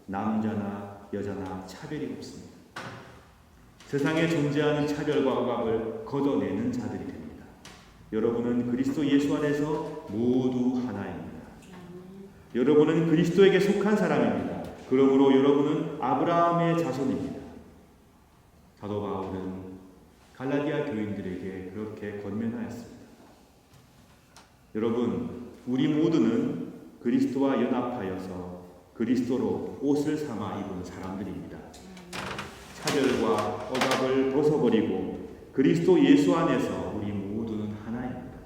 [SPEAKER 7] 남자나 여자나 차별이 없습니다. 세상에 존재하는 차별과 억압을 걷어내는 자들이 됩니다. 여러분은 그리스도 예수 안에서 모두 하나입니다. 여러분은 그리스도에게 속한 사람입니다. 그러므로 여러분은 아브라함의 자손입니다. 사도 바울은 갈라디아 교인들에게 그렇게 권면하였습니다. 여러분, 우리 모두는 그리스도와 연합하여서 그리스도로 옷을 삼아 입은 사람들입니다. 차별과 억압을 벗어버리고 그리스도 예수 안에서 우리 모두는 하나입니다.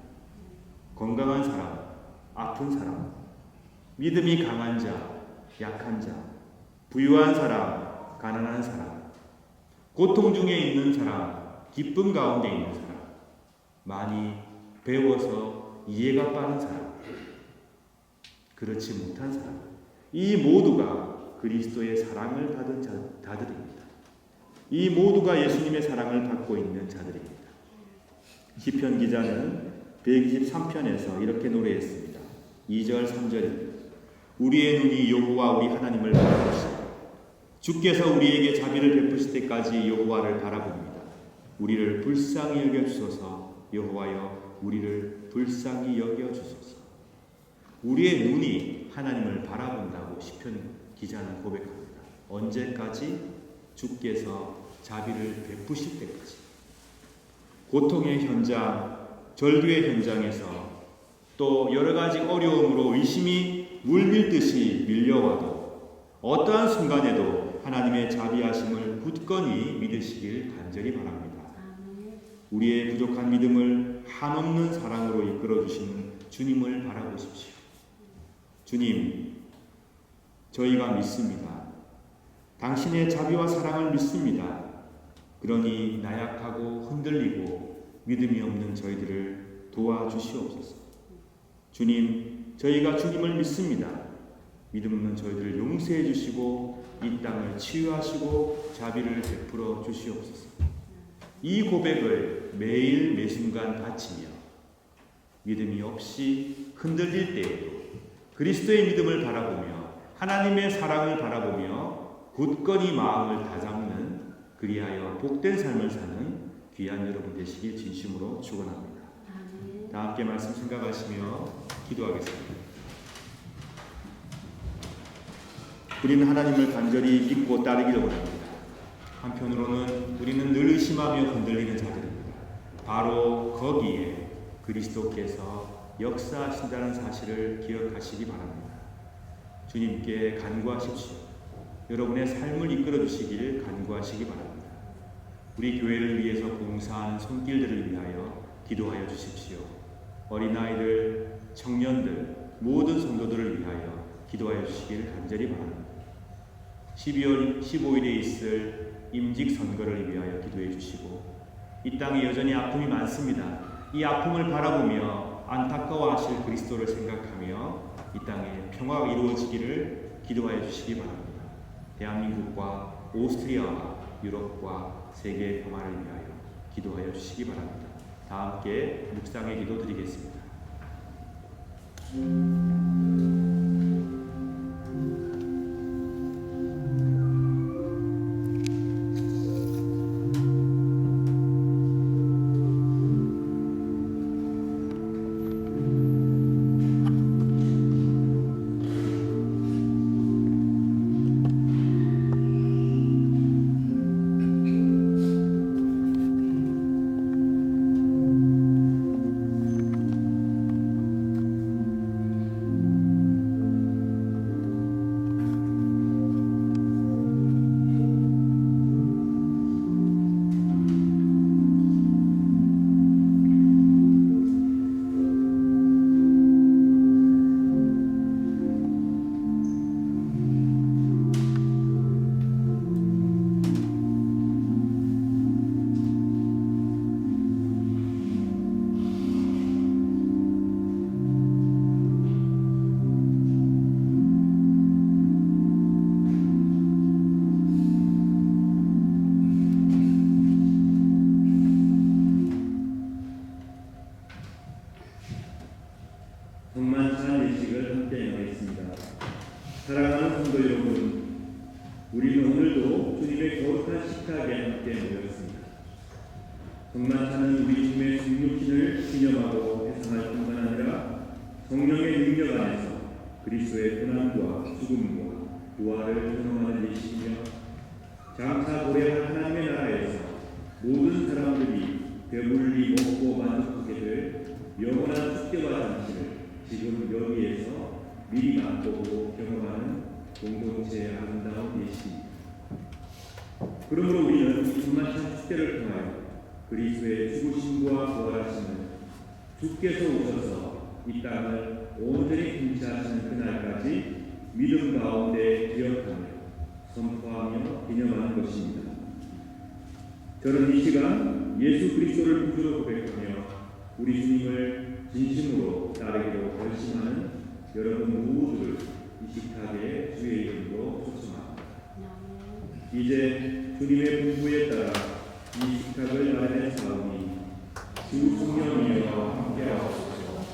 [SPEAKER 7] 건강한 사람, 아픈 사람, 믿음이 강한 자, 약한 자, 부유한 사람, 가난한 사람, 고통 중에 있는 사람, 기쁨 가운데 있는 사람, 많이 배워서 이해가 빠른 사람, 그렇지 못한 사람, 이 모두가 그리스도의 사랑을 받은 자들입니다. 이 모두가 예수님의 사랑을 받고 있는 자들입니다. 시편 기자는 123편에서 이렇게 노래했습니다. 2절 3절입니다. 우리의 눈이 여호와 우리 하나님을 바라봅시다. 주께서 우리에게 자비를 베푸실 때까지 여호와를 바라봅니다. 우리를 불쌍히 여겨주소서. 여호와여 우리를 불쌍히 여겨주소서. 우리의 눈이 하나님을 바라본다고 시편 기자는 고백합니다. 언제까지? 주께서 자비를 베푸실 때까지. 고통의 현장, 절규의 현장에서 또 여러 가지 어려움으로 의심이 물밀듯이 밀려와도 어떠한 순간에도 하나님의 자비하심을 굳건히 믿으시길 간절히 바랍니다. 우리의 부족한 믿음을 한없는 사랑으로 이끌어주시는 주님을 바라보십시오. 주님, 저희가 믿습니다. 당신의 자비와 사랑을 믿습니다. 그러니 나약하고 흔들리고 믿음이 없는 저희들을 도와주시옵소서. 주님, 저희가 주님을 믿습니다. 믿음 없는 저희들을 용서해 주시고 이 땅을 치유하시고 자비를 베풀어 주시옵소서. 이 고백을 매일 매순간 바치며 믿음이 없이 흔들릴 때에도 그리스도의 믿음을 바라보며 하나님의 사랑을 바라보며 굳건히 마음을 다잡는 그리하여 복된 삶을 사는 귀한 여러분 되시길 진심으로 축원합니다. 다 함께 말씀 생각하시며 기도하겠습니다. 우리는 하나님을 간절히 믿고 따르기를 원합니다. 한편으로는 우리는 늘 의심하며 흔들리는 자들입니다. 바로 거기에 그리스도께서 역사하신다는 사실을 기억하시기 바랍니다. 주님께 간구하십시오. 여러분의 삶을 이끌어 주시기를 간구하시기 바랍니다. 우리 교회를 위해서 봉사하는 손길들을 위하여 기도하여 주십시오. 어린아이들, 청년들, 모든 성도들을 위하여 기도하여 주시기를 간절히 바랍니다. 12월 15일에 있을 임직 선거를 위하여 기도해 주시고 이 땅에 여전히 아픔이 많습니다. 이 아픔을 바라보며 안타까워하실 그리스도를 생각하며 이 땅에 평화가 이루어지기를 기도하여 주시기 바랍니다. 대한민국과 오스트리아와 유럽과 세계의 평화를 위하여 기도하여 주시기 바랍니다. 다 함께 묵상의 기도 드리겠습니다.
[SPEAKER 2] 성만찬 예식을 함께 나가겠습니다. 사랑하는 성도 여러분, 우리는 오늘도 주님의 거룩한 식탁에 함께 모였습니다. 성만찬은 우리 주님의 승육신을 기념하고 회상할 뿐만 아니라 성령의 능력 안에서 그리스도의 고난과 죽음과 부활을 경험하는 예식이며 장차 도래할 하나님의 나라에서 모든 사람들이 배불리 먹고 만족하게 될 영원한 축제와 잔치를 지금 여기에서 미리 맛보고 경험하는 공동체의 아름다운 예식입니다. 그러므로 우리는 이 성만찬 축제를 통하여 그리스도의 죽으심과 부활하심을 주께서 오셔서 이 땅을 온전히 통치하시는 그날까지 믿음 가운데 기억하며 선포하며 기념하는 것입니다. 저는 이 시간 예수 그리스도를 구주로 고백하며 우리 주님을 진심으로 따르기로 결심하는 여러분 모두를 이 식탁에 주의 이름으로 초청합니다. 이제 주님의 분부에 따라 이 식탁을 마련해 사오니 주 성령이여 함께하옵소서.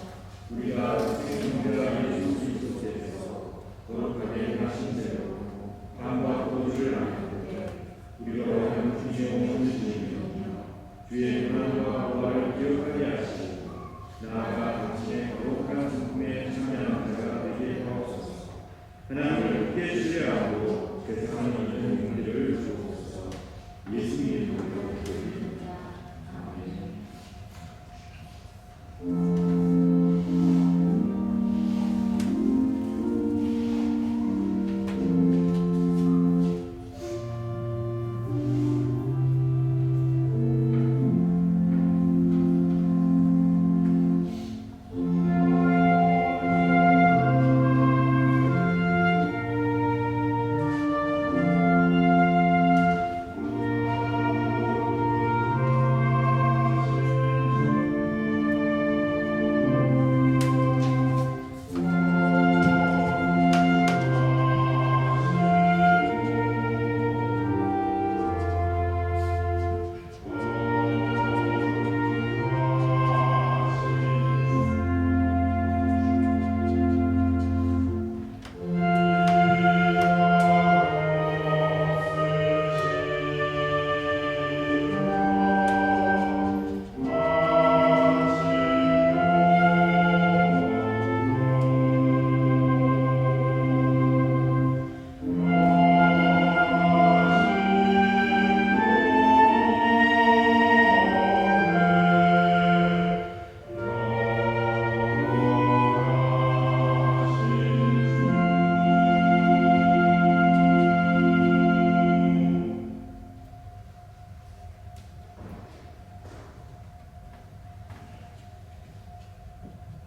[SPEAKER 2] 우리가 생명자 예수 그리스도께서 거룩하게 하신 대로 빵과 포도주를 나누되 우리가 원하는 주님의 몸을 주이며 주의 고난과 부활을 기억하게 하시고 나아가 당신의 거룩한 성품에 참여하는 자가 되게 하옵소서. 하나님을 함께 신뢰하고 세상에 있는 용기를 주옵소서. 예수님의 이름으로 기도드립니다. 아멘.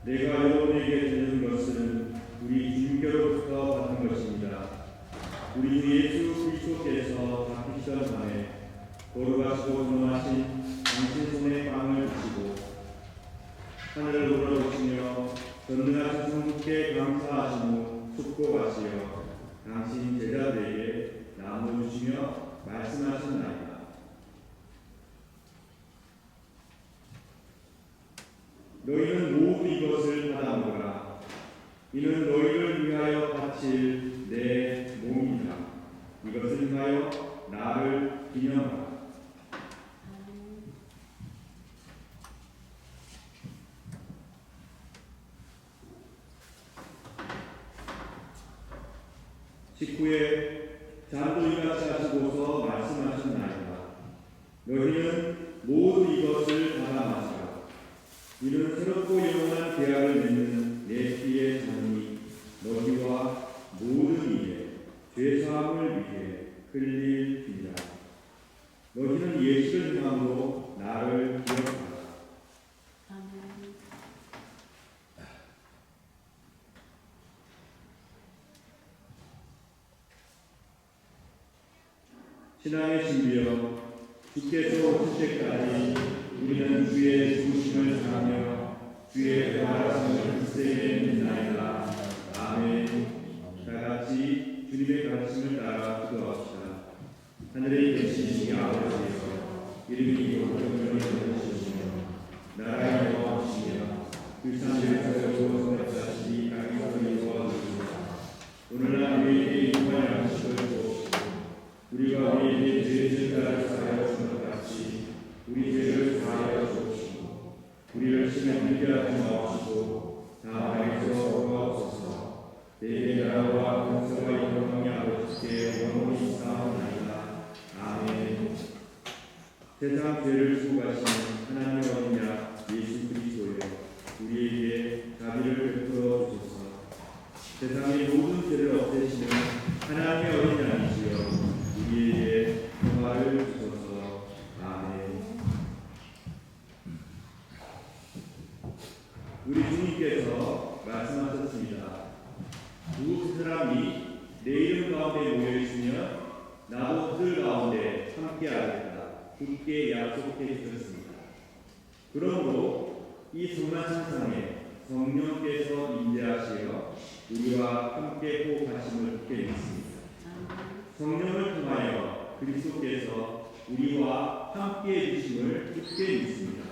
[SPEAKER 2] 내가 여러분에게 주는 것은 우리 주님께로부터 받은 것입니다. 우리 주 예수 그리스도께서 바뀌시던 밤에 거룩하시고 존엄하신 당신 손에 빵을 주시고 하늘을 우러러보시며 전능하신 성부께 감사하신 후 축복하시어 당신 제자들에게 나누어 주시며 말씀하셨나이다. 너희는 모두 이것을 받아 먹으라. 이는 너희를 위하여 바칠 내 몸이다. 이것을 위하여 나를 기념하라. 직후에 잔도 이같이 하시고서 말씀하셨나이다. 너희는 모두 이것을 받아 마시라. 이는 새롭고 영원한 계약을 맺는 내 피의 잔이 너희와 모든 이의 죄사함을 위해 흘릴 피라. 너희는 예수를 향함으로 나를 기억하라. 신앙의 신비여, 주께서 오실 때까지 우리는 주의 죽으심을 사하며 주의 부활하심을 굳세게 믿나이다. 아멘. 다같이 주님의 가르침을 따라 기도합시다. 하늘에 계신 아버지여, 이름이 거룩히 여겨주시며 나라의 영광이시며 그 산들에서 요구하듯이 땅에서 이루어지소서. 오늘날 우리에게 일용할 양식을 주옵시고 우리가 우리에게 죄를 사하여 준 것 같이 우리 죄를 사하여 주옵시고 우리를 시험에 들게 하지 마옵시고 다음에서 돌아옵소서. 내게 나라와 권세와 영광이 아버지께 영원히 있사옵나이다. 아멘. 세상 죄를 수고하시는 하나님의 어린 양 예수 그리스도여, 우리에게 자비를 베풀어 주소서. 세상의 모든 죄를 없애시는 하나님의 어린 양이시여, 우리에게 평화를 주소서. 아멘. 우리 주님께서 말씀하셨습니다. 두 사람이 내 이름 가운데 모여 있으면 나도 그들 가운데 함께하겠다. 굳게 약속해 주셨습니다. 그러므로 이 성만 상상에 성령께서 임재하시어 우리와 함께 호흡하심을 굳게 믿습니다. 성령을 통하여 그리스도께서 우리와 함께 해주심을 굳게 믿습니다.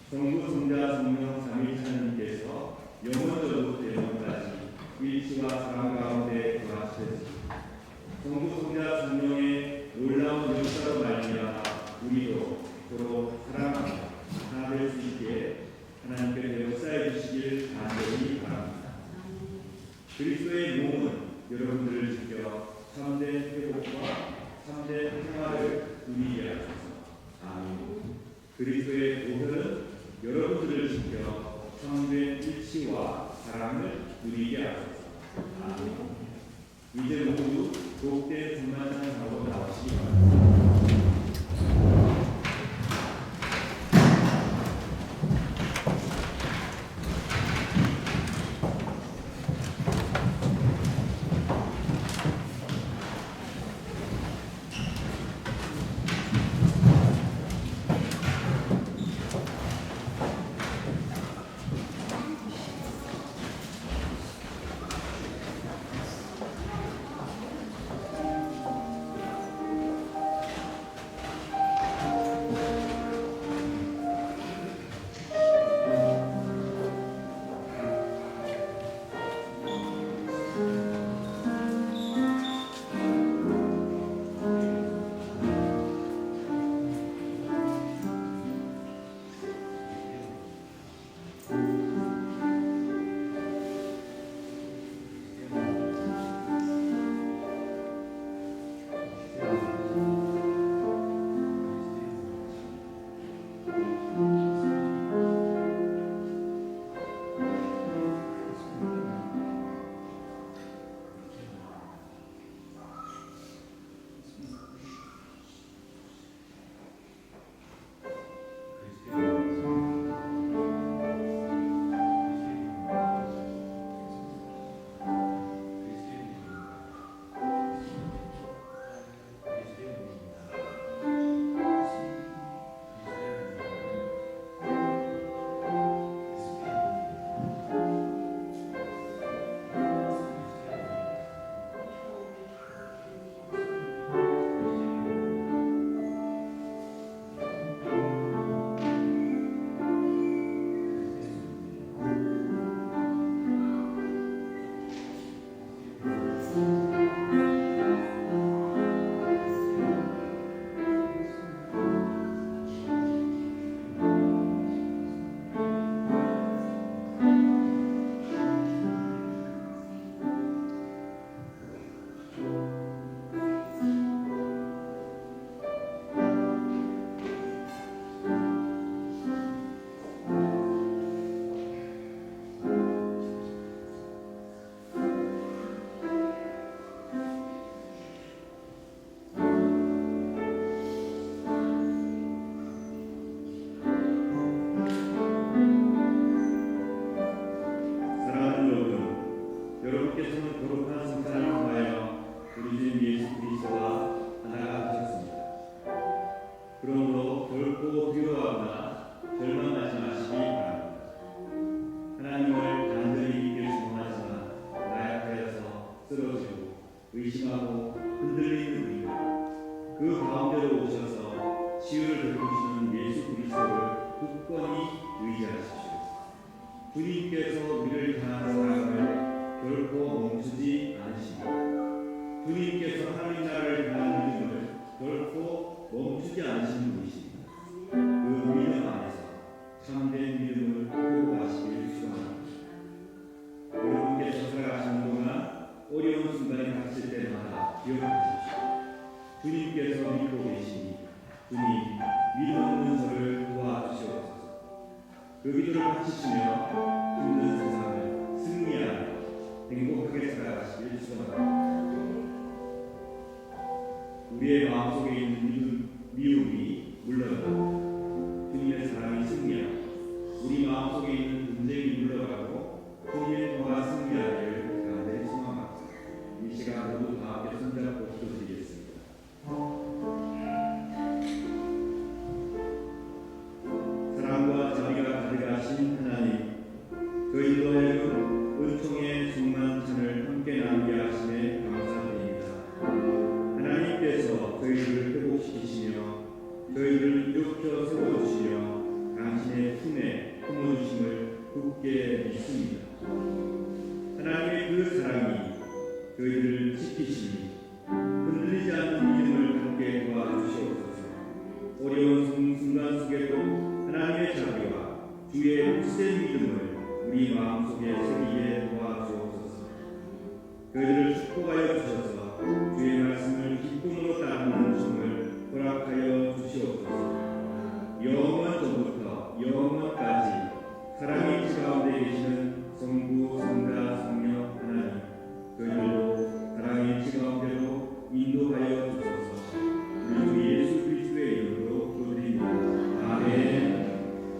[SPEAKER 2] 성부, 성자, 성령, 삼위 하나님께서 영원적으로 영원까지 일치와 사랑 가운데 거하시듯이 성부, 성자, 성령의 놀라운 역사로 말미암아 우리도 서로 사랑하며 하나 될 수 있게 하나님께서 역사해 주시길 간절히 바랍니다. 그리스도의 몸은 여러분들을 지켜 참된 회복과 참된 평화를 누리게 하소서. 아멘. 그리스도의 보혈은 여러분들을 지켜 참된 일치와 사랑을 누리게 하소서. 아멘. 이제 모두 복된 분만을 하고 나오시기 바랍니다. 그 기도를 바치시며 힘든 세상을 승리하며 행복하게 살아가시길 축원합니다. 우리의 마음속에 있는 미움이 물러가고 주님의 사랑이 승리하고 우리 마음속에 있는 분쟁이 물러가고 주님의 통화가 승리하기를 간절히 소망합니다. 이 시간 모두 다 함께 손잡고 기도드리겠습니다. 사랑과 자비가 가득하신 하나님, 저희도 은총의 충만찬을 함께 나누게 하심에 감사드립니다. 하나님께서 저희를 회복시키시며 저희를 일으켜 세워주시며 당신의 품에 품어주심을 굳게 믿습니다. 하나님의 그 사랑이 저희를 지키시니 흔들리지 않는 믿음을 갖게 도와주시옵소서. 어려운 순간 속에도 하나님의 자비와 주의 복된 믿음을 우리 마음속에 새기게 도와주옵소서. 저희들을 축복하여 주셔서 주의 말씀을 기쁨으로 따르는 춤을 허락하여 주시옵소서. 영원전부터 영원까지 사랑의 지 가운데 계시는 성부, 성자, 성령 하나님, 저희들도 사랑의 지 가운데로 인도하여 주소서. 우리 주 예수 그리스도의 이름으로 기도드립니다. 아멘.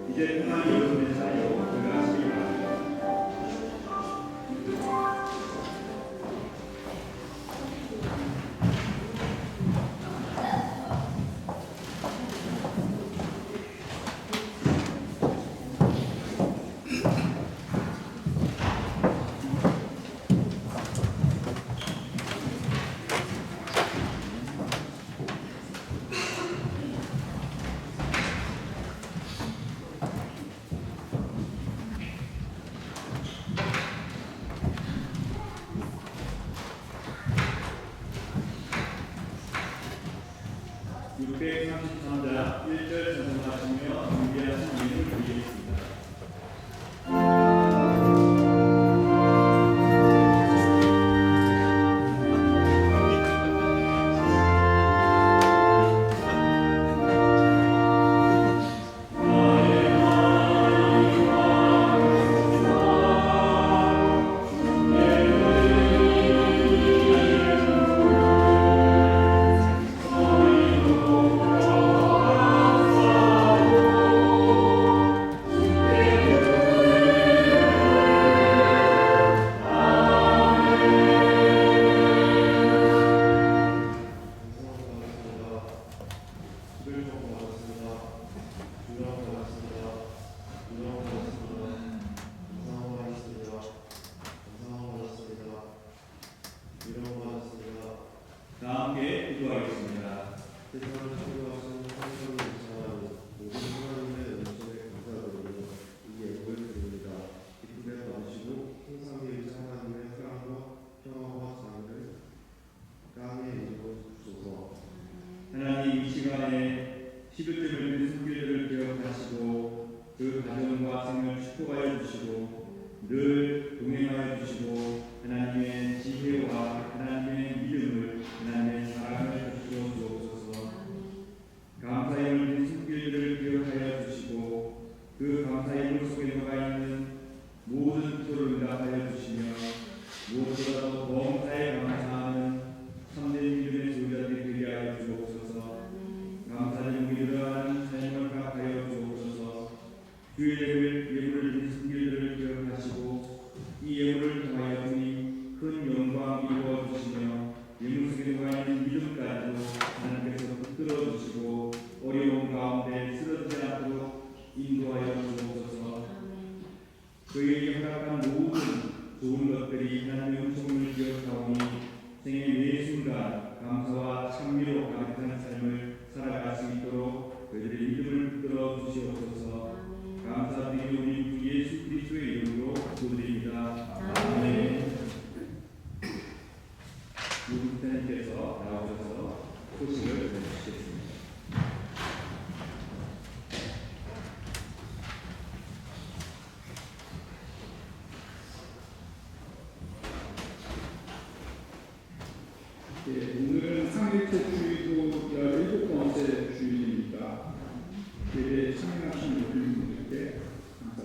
[SPEAKER 2] 이제 평안 여러분의 자리로 들어가시기 바랍니다. 하나님, 이 시간에 11대 걸린 손길들을 기억하시고 그 가정과 생을 축복하여 주시고 늘 동행하여 주시고 하나님의 지혜와 하나님의 믿음을 하나님의 사랑을 주시어 주옵소서. 감사의 물린 손길들을 기억하여 주시고 그 감사의 물 속에 녹아 있는 모든 기도를 응답하여 주시며 무엇보다도 범사에 감사하는 참된 믿음의 소유자들이 되게 하여 주옵소서. 감사의 목이 들어가는 삶을 허락하여 주옵소서. 주의 예물을 드린 손길들을 기억하시고 이 예물을 통하여 주님 큰 영광 이루어 주시며 예물 속에 녹아 있는 믿음까지도 하나님께서 붙들어 주시고 어려운 가운데 쓰러지지 않도록 인도하여 주옵소서. 그에게 허락한 모든 좋은 것들이 하나님의 은총을 기억하오니 생애 매 순간 감사와 찬미로 가득한 삶을 살아갈 수 있도록 그들의 믿음을 붙들어 주시옵소서. 감사드리며 우리 주 예수 그리스도의 이름으로 기도드립니다. 아멘. 유부사님께서 나오셔서 소식을 전해주시겠습니다.
[SPEAKER 3] 오늘은 상일체 주일도 17번째 주일입니다. 예배에 참여하신 모든 분들께 감사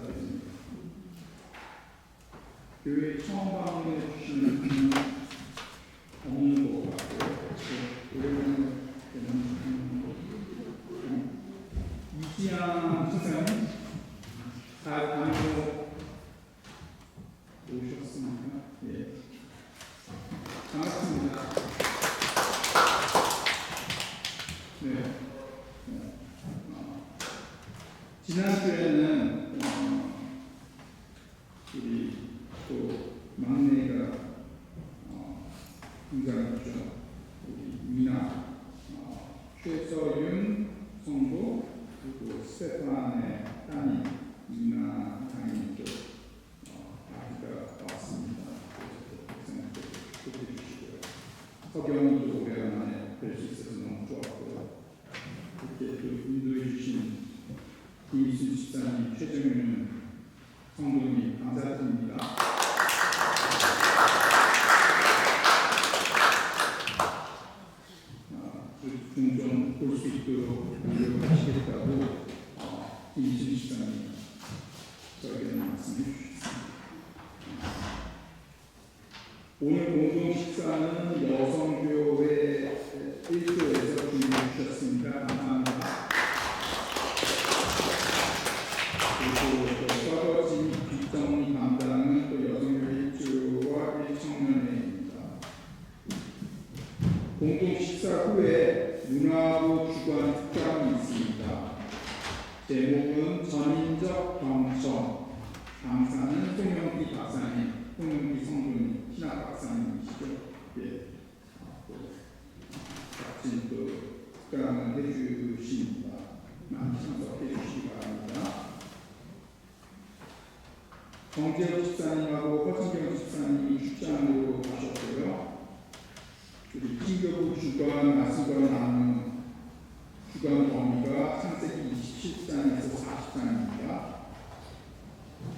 [SPEAKER 3] 교회 처음 방문해 주시는 분은 없는 것 같고요. 오래전에 이지양 선생님 잘 다니고 오셨습니까? 예. 반갑습니다. 네. 지난주에는 우리 또 막내가 등장했죠. 우리 미나, 최서윤 성도, 그리고 스테판의 따님 미나 장인도 아기가 왔습니다. 그래서 축복해 주시고요. 서경이도 오래간만에 뵐 수 있어서 너무 좋았고요. 이렇게 또 인도해 주신 김희순 집사님, 최정윤 성도님 감사드립니다. 종종 볼 수 있도록 노력하시겠다고 김희순 집사님 저에게 말씀해 주셨습니다. 오늘 공동 식사는 여성교회 1조에서 준비해 주셨습니다. 감사합니다. 그리고 또 서거진 뒷정리 담당은 또 여성교회 1조와 1청년회입니다. 공동 식사 후에 문화부 주관 특강이 있습니다. 제목은 전인적 경청, 강사는 송영기 박사님, 송영기 성도님, 신학 박사님이시죠. 예. 같이 또 특강을 해주십니다. 많이 참석해 주시기 바랍니다. 정재욱 집사님하고 허진경 집사님이 출장으로 가셨고요. 우리 신교부 주관 말씀과 나누는 주관 범위가 창세기 27장에서 40장입니다.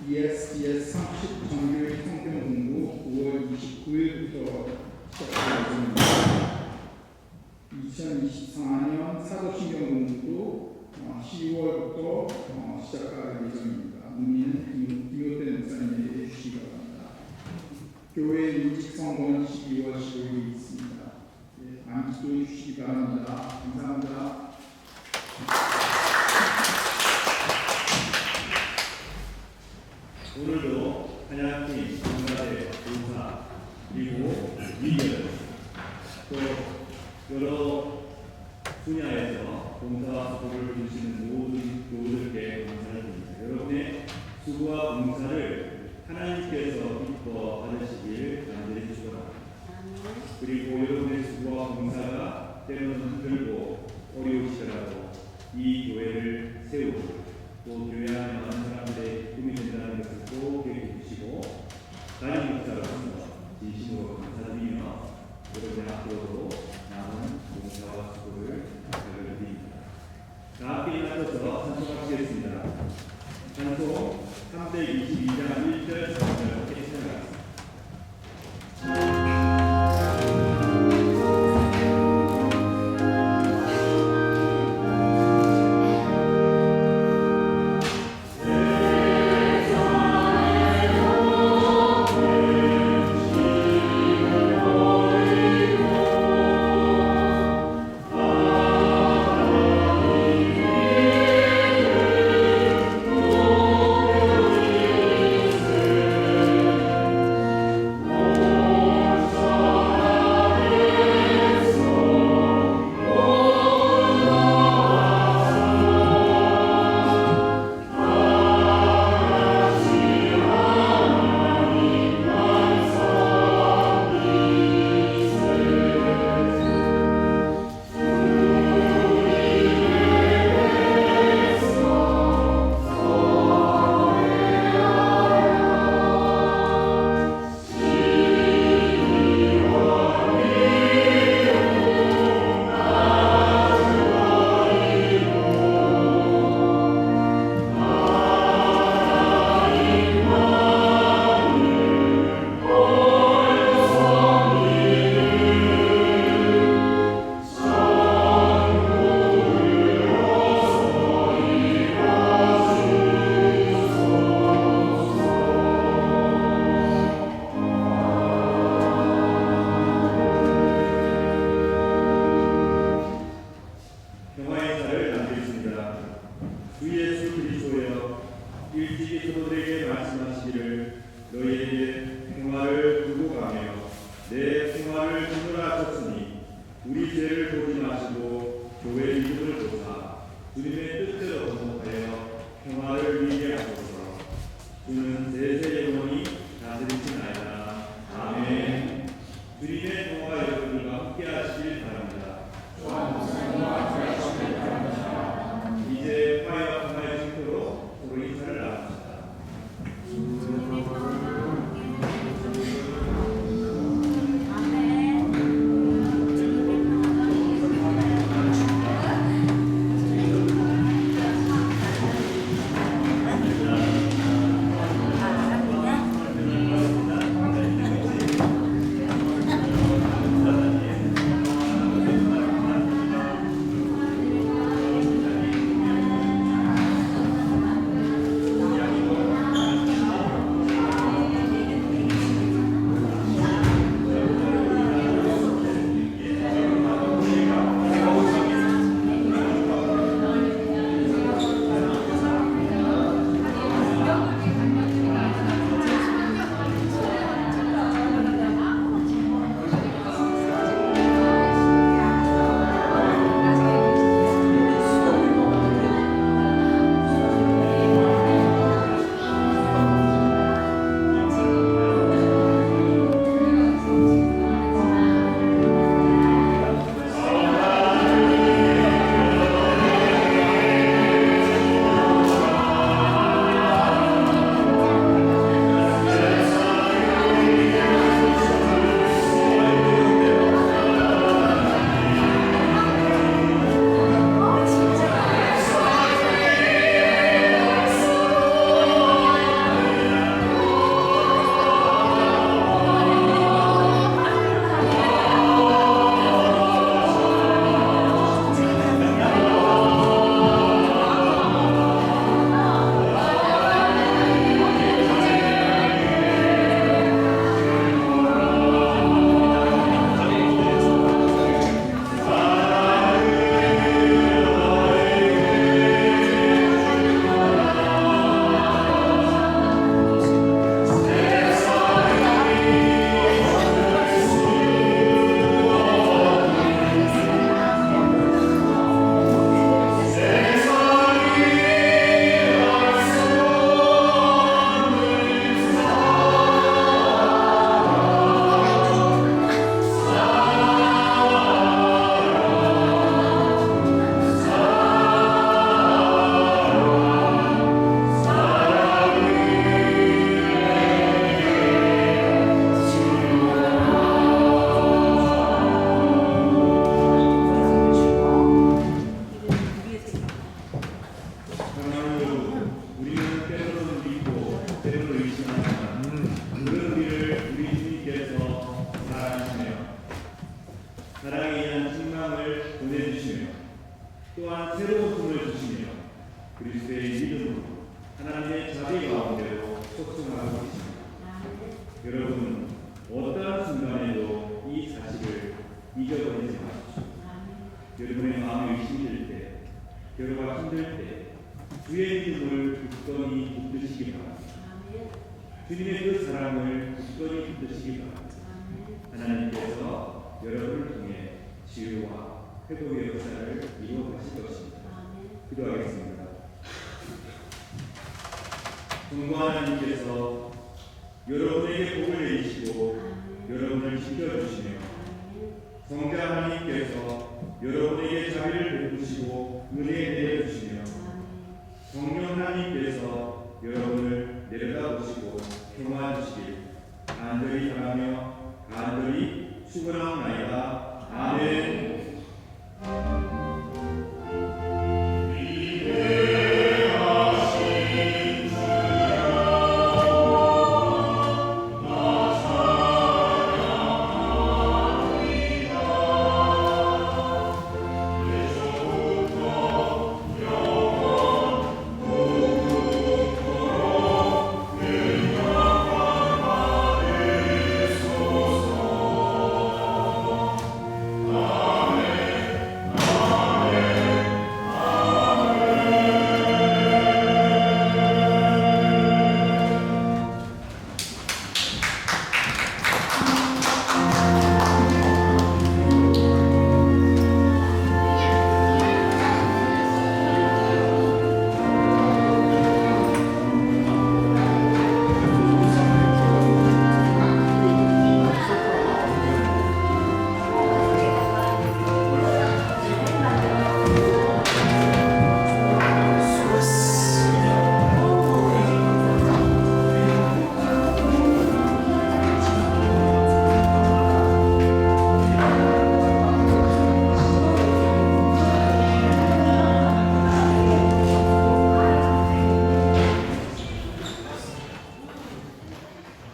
[SPEAKER 3] ESDS 30 정교의 성경 공부 9월 29일부터 시작할 예정입니다. 2024년 사도신경 공부도 10월부터 시작할 예정입니다. 문의는 김효태 목사님에게 해주시기 바랍니다. 교회 일직성건 12월 15일이 있습니다. 많이 기도해 주시기 바랍니다. 감사합니다.
[SPEAKER 1] 오늘도 한양팀, 봉사대, 봉사, 그리고 미디어 또 여러 분야에서 봉사와 수고를 주시는 모든 교우들께 감사를 드립니다. 여러분의 수고와 봉사를 하나님께서 기뻐 받으시길 간절히 주시기 바랍니다. 그리고 여러분의 수고와 봉사가 때로는 힘들고 어려우시더라도 이 교회를 세우고 또 교회 안에 많은 사람들의 꿈이 된다는 것을 꼭 기억해 주시고 담임 목사로서 진심으로 감사드리며 여러분의 앞으로도 남은 봉사와 수고를 부탁드립니다. 다 함께 일어나셔서 찬송하시겠습니다. 찬송 322장 1절 3절 함께 시작하겠습니다.
[SPEAKER 2] 일찍이 서도들에게 말씀하시기를 너희에게 평화를 두고 가며 내 평화를 주노라 하셨으니 우리 죄를 보지 마시고 교회 이름을 보사 주님의 뜻대로 번복하여 평화를 누리게 하소서. 주는 세세 영원히 다스리시나이다. 아멘. 주님의 평화가 여러분들과 함께 하시길 바랍니다. 이제 화해와 평화의 증거로 서로 인사를 나눕시다. 사랑에 의한 신망을 보내주시며 또한 새로운 꿈을 주시며 그리스도의 믿음으로 하나님의 자비 가운데로 속성하고 계십니다. 여러분 어떠한 순간에도 이 사실을 잊어버리지 마십시오. 여러분의 마음이 의심될 때, 괴로가 힘들 때 주의 믿음을 굳건히 붙드시기 바랍니다. 주님의 그 사랑을 굳건히 붙드시기 바랍니다. 하나님께서 여러분을 통해 치유와 회복의 역사를 이루어 가실 것입니다. 기도하겠습니다. 성부 하나님께서 여러분에게 복을 내리시고 여러분을 지켜주시며 성자 하나님께서 여러분에게 자비를 베푸시고 은혜 내려주시며